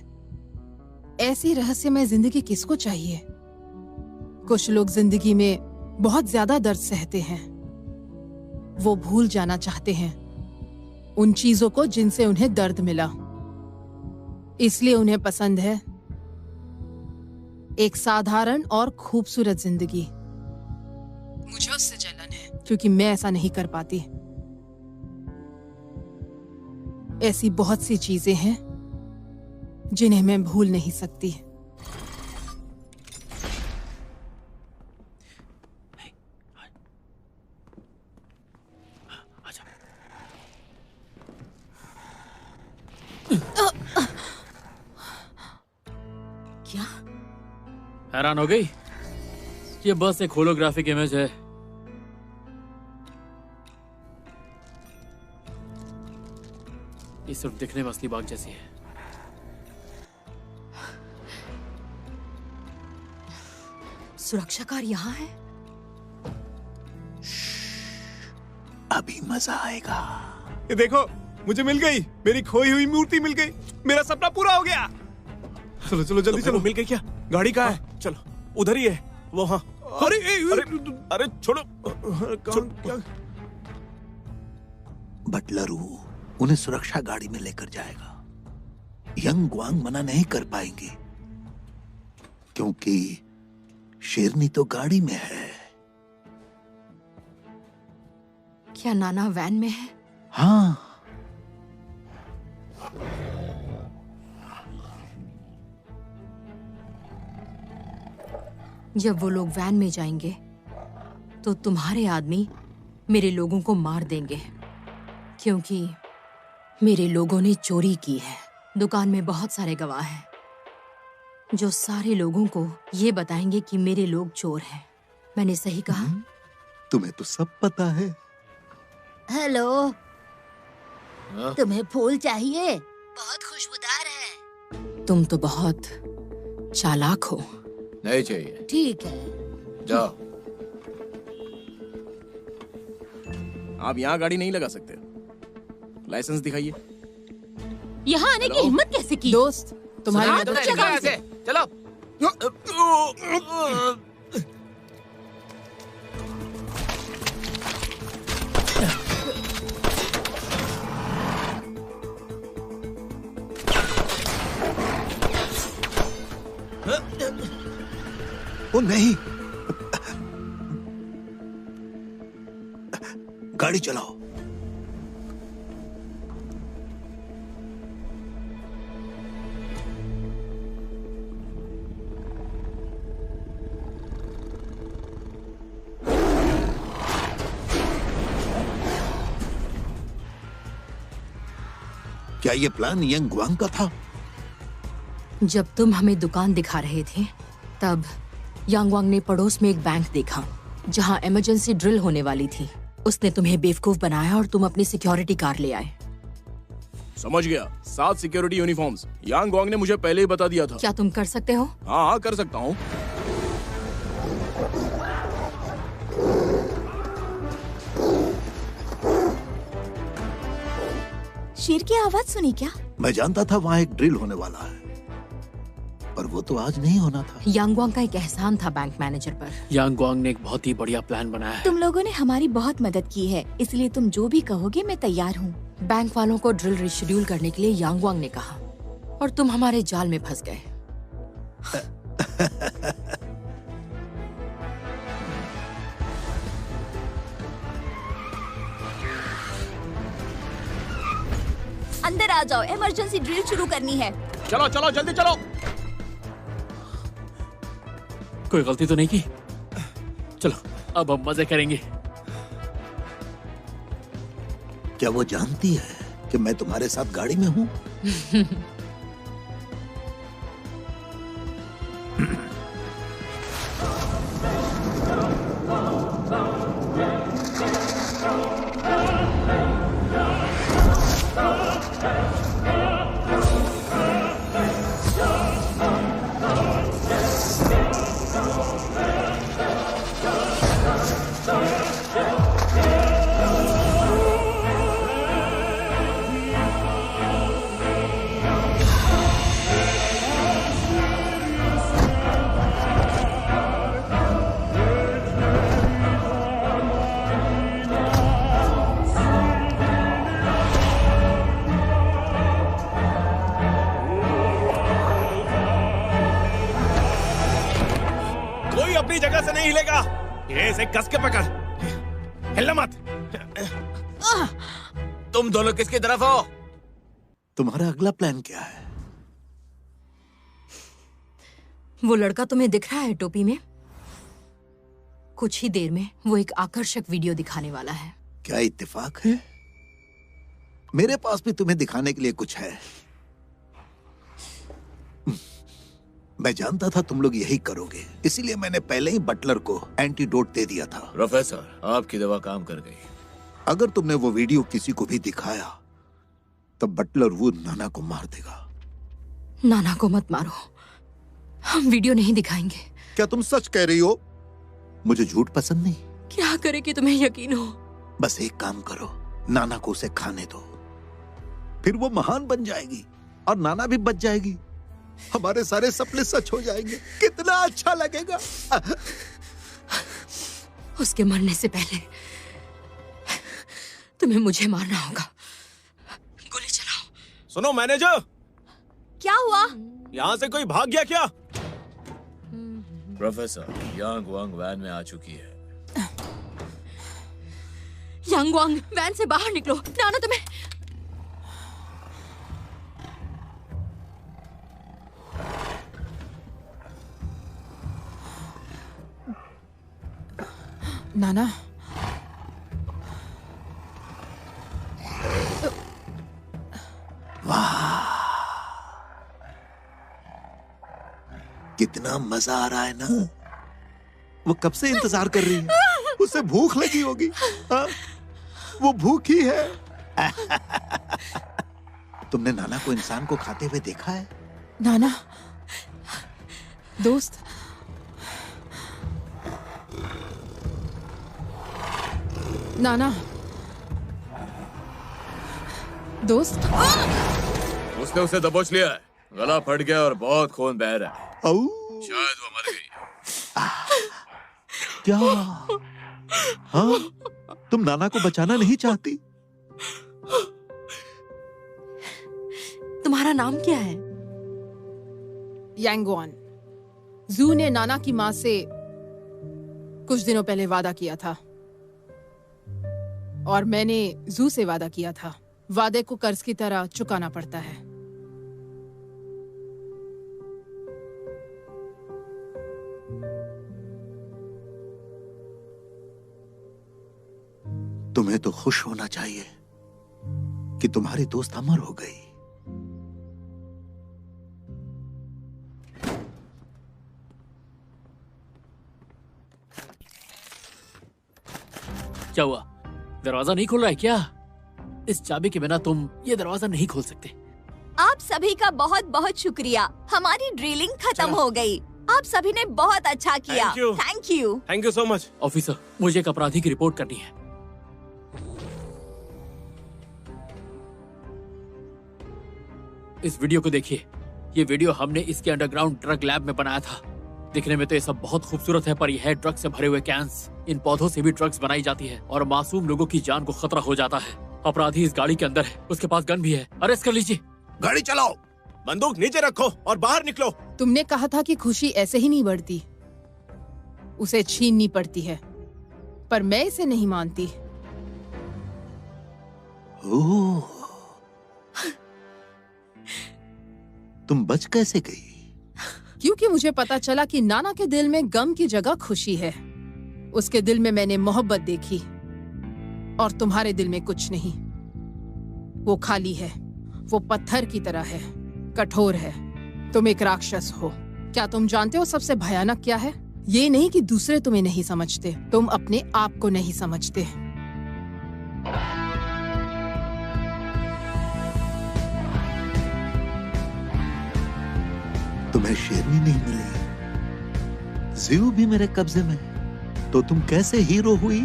ऐसी रहस्यमय जिंदगी किसको चाहिए? कुछ लोग जिंदगी में बहुत ज्यादा दर्द सहते हैं। वो भूल जाना चाहते हैं उन चीजों को जिनसे उन्हें दर्द मिला। इसलिए उन्हें पसंद है एक साधारण और खूबसूरत जिंदगी। मुझे उससे जलन है, क्योंकि मैं ऐसा नहीं कर पाती। ऐसी बहुत सी चीजें हैं जिन्हें मैं भूल नहीं सकती। क्या? हैरान हो गई? ये बस एक होलोग्राफिक इमेज है। ये सिर्फ दिखने में असली बाग जैसी है। सुरक्षाकार यहाँ है? अभी मजा आएगा। ये देखो, मुझे मिल गई, मेरी खोई हुई मूर्ति मिल गई। मेरा सपना पूरा हो गया। चलो चलो जल्दी चलो। मिल गई क्या? गाड़ी कहाँ है? चलो, उधर ही है वो। हाँ। अरे अरे छोड़ो। क्या? बटलर उन्हें सुरक्षा गाड़ी में लेकर जाएगा। यंग ग्वांग मना नहीं कर पाएंगे, क्योंकि शेरनी तो गाड़ी में है। क्या नाना वैन में है? हाँ। जब वो लोग वैन में जाएंगे तो तुम्हारे आदमी मेरे लोगों को मार देंगे, क्योंकि मेरे लोगों ने चोरी की है। दुकान में बहुत सारे गवाह हैं जो सारे लोगों को ये बताएंगे कि मेरे लोग चोर हैं। मैंने सही कहा? तुम्हें तो सब पता है। हेलो, तुम्हें फूल चाहिए? बहुत खुशबूदार है। तुम तो बहुत चालाक हो। नहीं चाहिए। ठीक है। जाओ। आप यहाँ गाड़ी नहीं लगा सकते। लाइसेंस दिखाइए। यहाँ आने की हिम्मत कैसे की? दोस्त, तुम्हारी हाँ, मदद तो चाहिए। ऐसे। चलो। ओ नहीं, गाड़ी चलाओ। क्या ये प्लान यंग ग्वांग का था? जब तुम हमें दुकान दिखा रहे थे तब यांगवांग ने पड़ोस में एक बैंक देखा जहां इमरजेंसी ड्रिल होने वाली थी। उसने तुम्हें बेवकूफ बनाया और तुम अपनी सिक्योरिटी कार ले आए। समझ गया। 7 सिक्योरिटी यूनिफॉर्म्स। यांग ग्वांग ने मुझे पहले ही बता दिया था। क्या तुम कर सकते हो? हाँ हाँ कर सकता हूँ। शेर की आवाज सुनी क्या? मैं जानता था वहाँ एक ड्रिल होने वाला है, पर वो तो आज नहीं होना था। यांगवांग का एक एहसान था बैंक मैनेजर पर। यांगवांग ने एक बहुत ही बढ़िया प्लान बनाया है। तुम लोगों ने हमारी बहुत मदद की है, इसलिए तुम जो भी कहोगे मैं तैयार हूँ। बैंक वालों को ड्रिल रिशेड्यूल करने के लिए यांगवांग ने कहा और तुम हमारे जाल में फंस गए। अंदर आ जाओ, इमरजेंसी ड्रिल शुरू करनी है। चलो चलो जल्दी चलो। कोई गलती तो नहीं की? चलो अब हम मजे करेंगे। क्या वो जानती है कि मैं तुम्हारे साथ गाड़ी में हूँ? अपनी जगह से नहीं हिलेगा। ये इसे कस के पकड़, हिलना मत। तुम दोनों किसकी तरफ हो? तुम्हारा अगला प्लान क्या है? वो लड़का तुम्हें दिख रहा है टोपी में? कुछ ही देर में वो एक आकर्षक वीडियो दिखाने वाला है। क्या इत्तेफाक है? मेरे पास भी तुम्हें दिखाने के लिए कुछ है। मैं जानता था तुम लोग यही करोगे, इसीलिए मैंने पहले ही बटलर को एंटीडोट दे दिया था। प्रोफेसर, आपकी दवा काम कर गई। अगर तुमने वो वीडियो किसी को भी दिखाया तब बटलर वो नाना को मार देगा। नाना को मत मारो, हम वीडियो नहीं दिखाएंगे। क्या तुम सच कह रही हो? मुझे झूठ पसंद नहीं। क्या करे कि तुम्हें यकीन हो? बस एक काम करो, नाना को उसे खाने दो, फिर वो महान बन जाएगी और नाना भी बच जाएगी। हमारे सारे सपने सच हो जाएंगे। कितना अच्छा लगेगा। उसके मरने से पहले तुम्हें मुझे मारना होगा। गोली चलाओ। सुनो मैनेजर। क्या हुआ? यहाँ से कोई भाग गया क्या? प्रोफेसर, यांग वांग वैन में आ चुकी है। यांग वांग, वैन से बाहर निकलो। नाना तुम्हें। नाना, कितना मजा आ रहा है ना। वो कब से इंतजार कर रही है। उसे भूख लगी होगी। हाँ? वो भूखी है। तुमने नाना को इंसान को खाते हुए देखा है? नाना, दोस्त, नाना, दोस्त। उसने उसे दबोच लिया है, गला फट गया और बहुत खून बह रहा है। शायद वो मर गई। क्या? हाँ? तुम नाना को बचाना नहीं चाहती? तुम्हारा नाम क्या है? यांगवान। जू ने नाना की माँ से कुछ दिनों पहले वादा किया था और मैंने जू से वादा किया था। वादे को कर्ज की तरह चुकाना पड़ता है। तुम्हें तो खुश होना चाहिए कि तुम्हारी दोस्त अमर हो गई। क्या हुआ? दरवाजा नहीं खुल रहा है क्या? इस चाबी के बिना तुम ये दरवाजा नहीं खोल सकते। आप सभी का बहुत बहुत शुक्रिया। हमारी ड्रिलिंग खत्म हो गई। आप सभी ने बहुत अच्छा किया। Thank you. Thank you so much. Officer, मुझे एक अपराधी की रिपोर्ट करनी है। इस वीडियो को देखिए। ये वीडियो हमने इसके अंडरग्राउंड ड्रग लैब में बनाया था। दिखने में तो ये सब बहुत खूबसूरत है, पर यह है ड्रग्स से भरे हुए कैंस। इन पौधों से भी ड्रग्स बनाई जाती है और मासूम लोगों की जान को खतरा हो जाता है। अपराधी इस गाड़ी के अंदर है, उसके पास गन भी है। अरेस्ट कर लीजिए। गाड़ी चलाओ, बंदूक नीचे रखो और बाहर निकलो। तुमने कहा था कि खुशी ऐसे ही नहीं बढ़ती, उसे छीननी पड़ती है, पर मैं इसे नहीं मानती। ओह, तुम बच कैसे गई? क्योंकि मुझे पता चला कि नाना के दिल में गम की जगह खुशी है। उसके दिल में मैंने मोहब्बत देखी और तुम्हारे दिल में कुछ नहीं। वो खाली है, वो पत्थर की तरह है, कठोर है। तुम एक राक्षस हो। क्या तुम जानते हो सबसे भयानक क्या है? ये नहीं कि दूसरे तुम्हें नहीं समझते, तुम अपने आप को नहीं समझते। तुम्हें शेरनी नहीं मिली, ज़ियो भी मेरे कब्जे में, तो तुम कैसे हीरो हुई?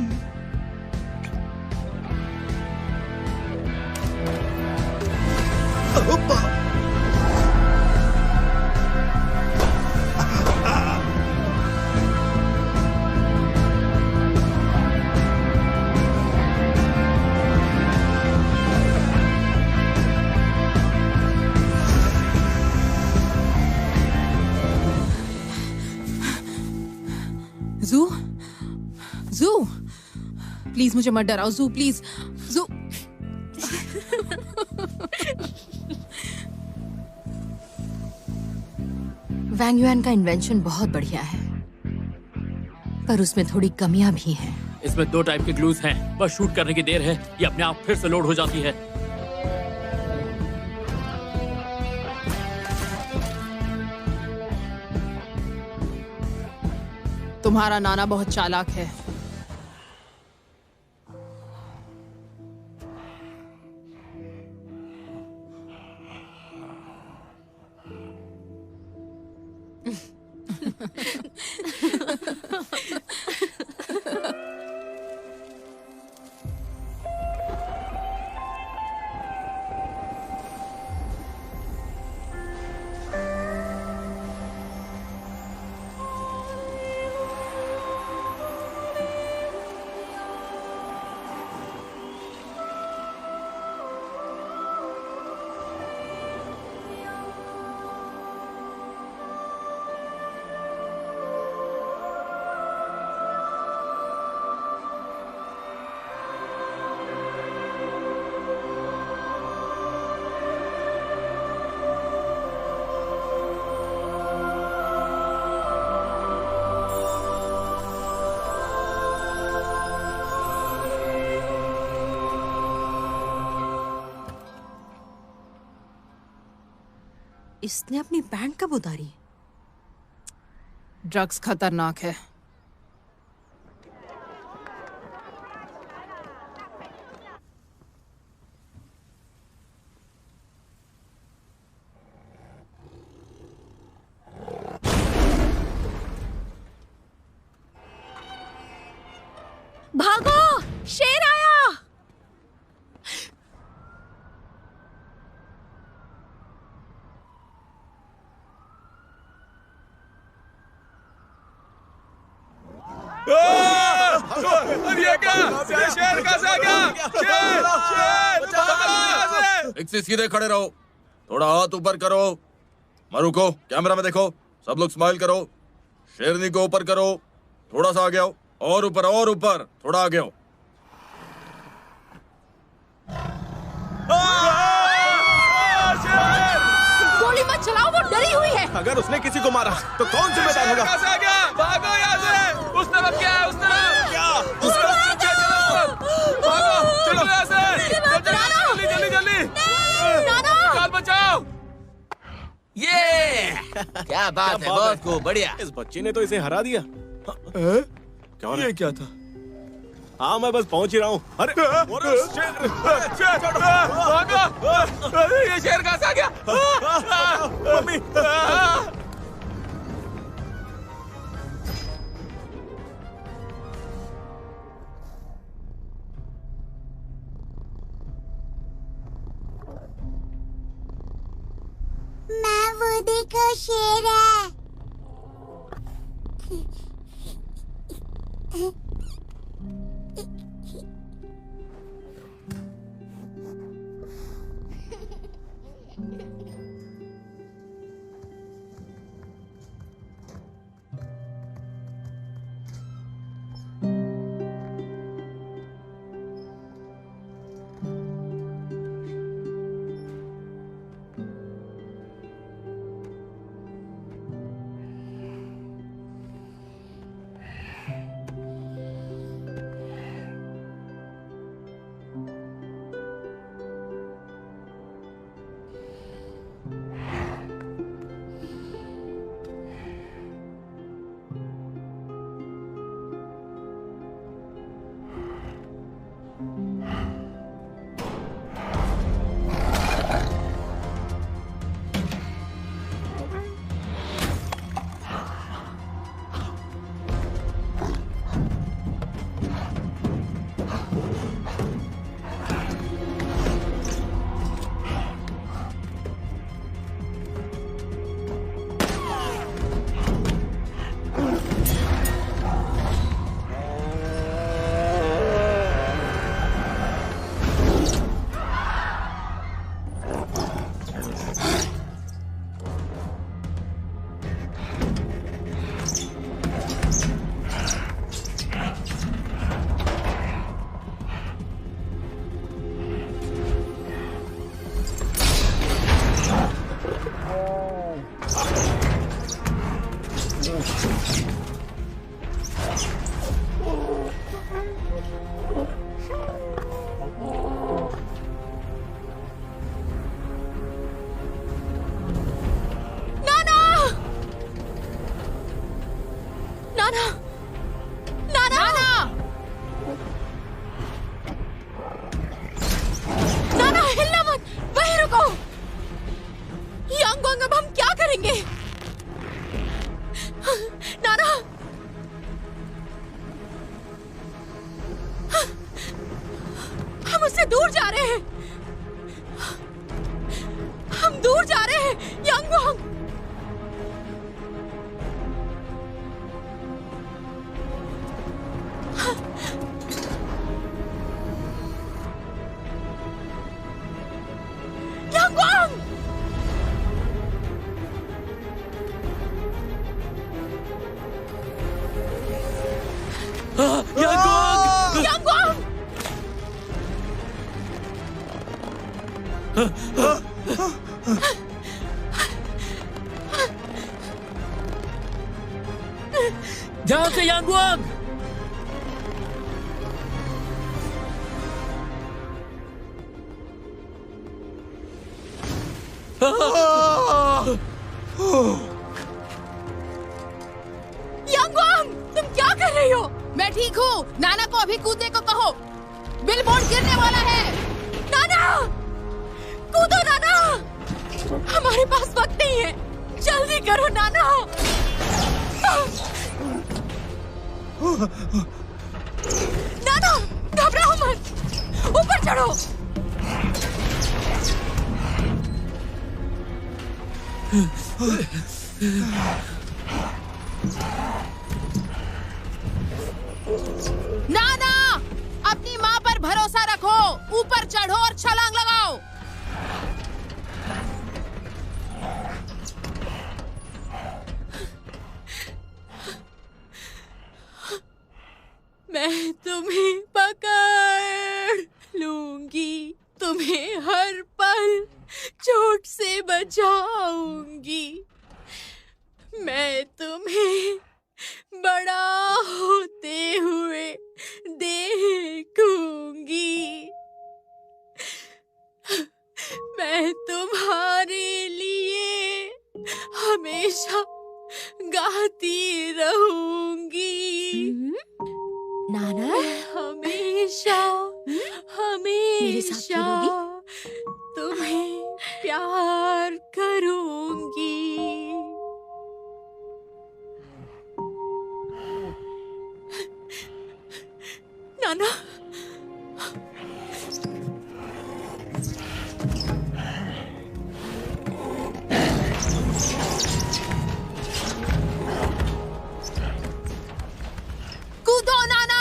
जू, जू, प्लीज मुझे मत डराओ। जू, प्लीज, जू। वैंग युआन का इन्वेंशन बहुत बढ़िया है, पर उसमें थोड़ी कमियां भी हैं। इसमें 2 टाइप के ग्लूज हैं। बस शूट करने की देर है, ये अपने आप फिर से लोड हो जाती है। तुम्हारा नाना बहुत चालाक है। इसने अपनी पैंट कब उतारी? ड्रग्स खतरनाक है। भागो, शेर आया। एक से सीधे खड़े रहो, थोड़ा हाथ ऊपर करो। मारू को कैमरा में देखो, सब लोग स्माइल करो। शेरनी को ऊपर करो, थोड़ा सा आगे आओ, और ऊपर, थोड़ा आगे आओ। गोली मत चलाओ, वो डरी हुई है। अगर उसने किसी को मारा तो कौन जिम्मेदार होगा? भागो यहाँ से। उस तरफ क्या है? उस तरफ क्या? उस तरफ चलो, भागो, चलो यहाँ से। जल्दी। जान बचाओ। ये क्या बात है, बहुत खूब, बढ़िया। इस बच्चे ने तो इसे हरा दिया। क्या था? हाँ मैं बस पहुंच ही रहा हूँ। अरे ये शेर कहाँ से आ गया? मम्मी माँ वो देखो शेर है। ध्यान से यांगवांग। यांगवांग, तुम क्या कर रही हो? मैं ठीक हूँ। नाना को अभी कूदने को कहो। बिलबोर्ड गिरने वाला है। नाना, कूदो नाना। हमारे पास वक्त नहीं है, जल्दी करो नाना। नाना, घबराओ मत, ऊपर चढ़ो। नाना, अपनी माँ पर भरोसा रखो। ऊपर चढ़ो और छलांग लगाओ। मैं तुम्हें पकड़ लूंगी, तुम्हें हर पल चोट से बचाऊंगी। मैं तुम्हें बड़ा होते हुए देखूंगी। मैं तुम्हारे लिए हमेशा गाती रहूंगी। नाना, हमें हमेशा मेरे साथ हमेशा खेलोगी? तुम्हें प्यार करूंगी। नाना, कूदो नाना।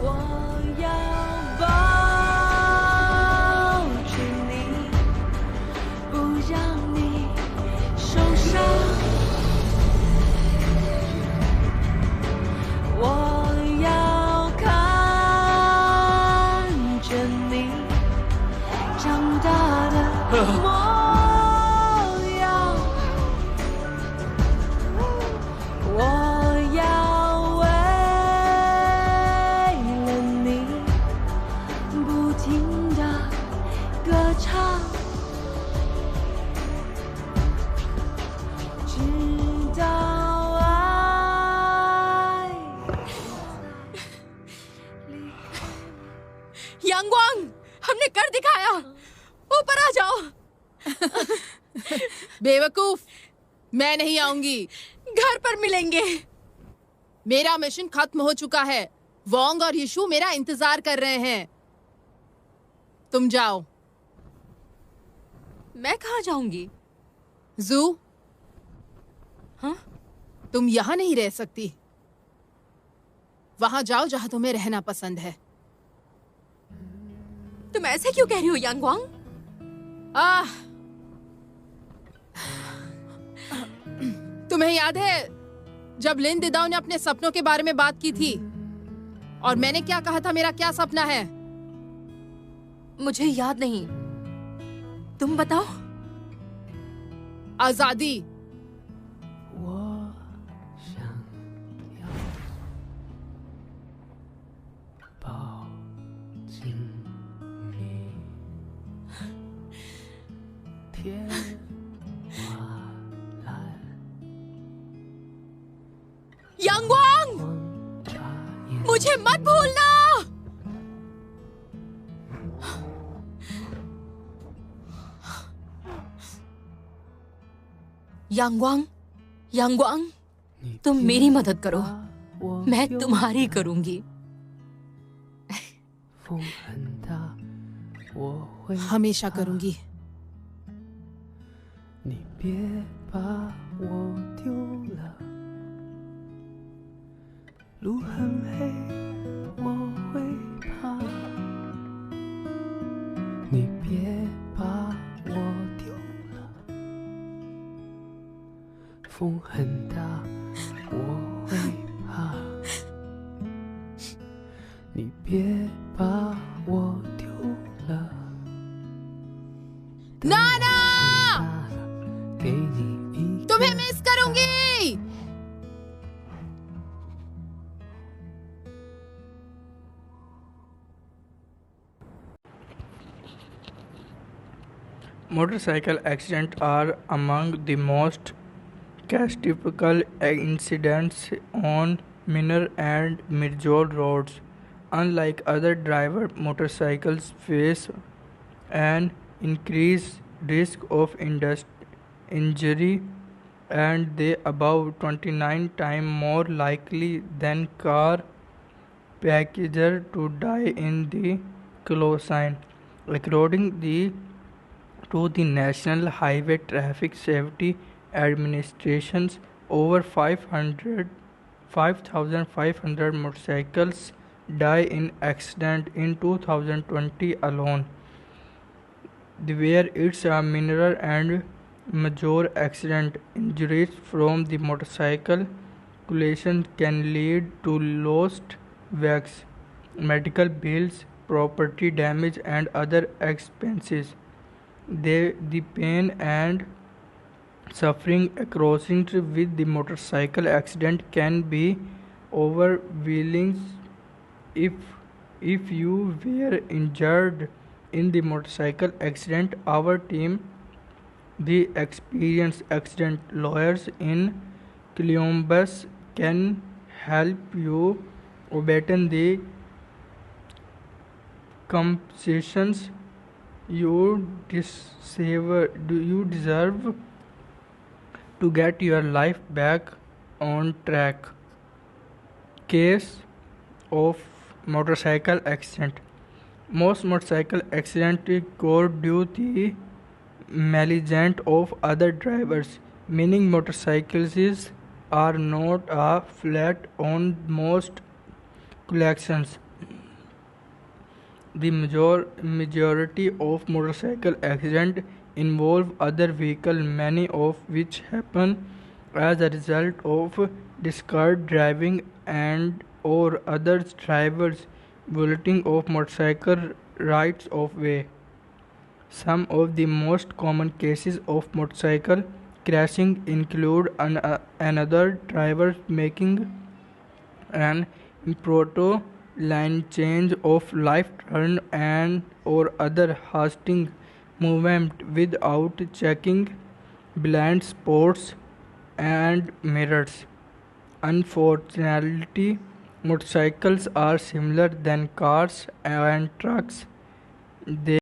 我要抱着你，不让你受伤。我要看着你长大的模样。我要为了你不停地歌唱，直到爱。यांगवांग, हमने कर दिखाया। ऊपर आ जाओ। बेवकूफ, मैं नहीं आऊंगी। घर पर मिलेंगे। मेरा मिशन खत्म हो चुका है। वोंग और यीशु मेरा इंतजार कर रहे हैं। तुम जाओ। मैं कहाँ जाऊंगी? जू, हाँ? तुम यहाँ नहीं रह सकती। वहां जाओ जहां तुम्हें रहना पसंद है। तुम ऐसे क्यों कह रही हो यांगवांग? तुम्हें याद है जब लिन दिदाओ ने अपने सपनों के बारे में बात की थी और मैंने क्या कहा था मेरा क्या सपना है? मुझे याद नहीं। तुम बताओ। आजादी। 我想要抱紧你，天花乱 यांगवांग, 眨眼。 मुझे मत भूलना। यांगवांग, यांगवांग, तुम मेरी मदद करो। मैं तुम्हारी करूंगी। 风很大，我会 हमेशा करूंगी। 你别把我丢了，路很黑，我会怕。你别把我丢了，风很大，我会怕。你别把我丢了。 नाना, 给你一 तुम्हें मिस करूंगी। Motorcycle accidents are among the most typical incidents on minor and major roads. Unlike other driver, motorcycles face an increased risk of injury, and they about 29 times more likely than car passengers to die in the collision. According to the National Highway Traffic Safety Administration's over 5,500 motorcycles die in accident in 2020 alone. Where it's a minor and major accident, injuries from the motorcycle collision can lead to lost wages, medical bills, property damage, and other expenses. The pain and suffering associated with the motorcycle accident can be overwhelming. If you were injured in the motorcycle accident, our team The experienced accident lawyers in Columbus can help you obtain the compensations you deserve to get your life back on track. Case of motorcycle accident. Most motorcycle accidents occur due to the negligence of other drivers, meaning motorcyclists are not a flat on most collections. The majority of motorcycle accidents involve other vehicles, many of which happen as a result of discard driving and or other drivers violating of motorcycle rights of way. Some of the most common cases of motorcycle crashing include another driver making an improper line change of left turn and or other hasty movement without checking blind spots and mirrors. Unfortunately, motorcycles are similar than cars and trucks. They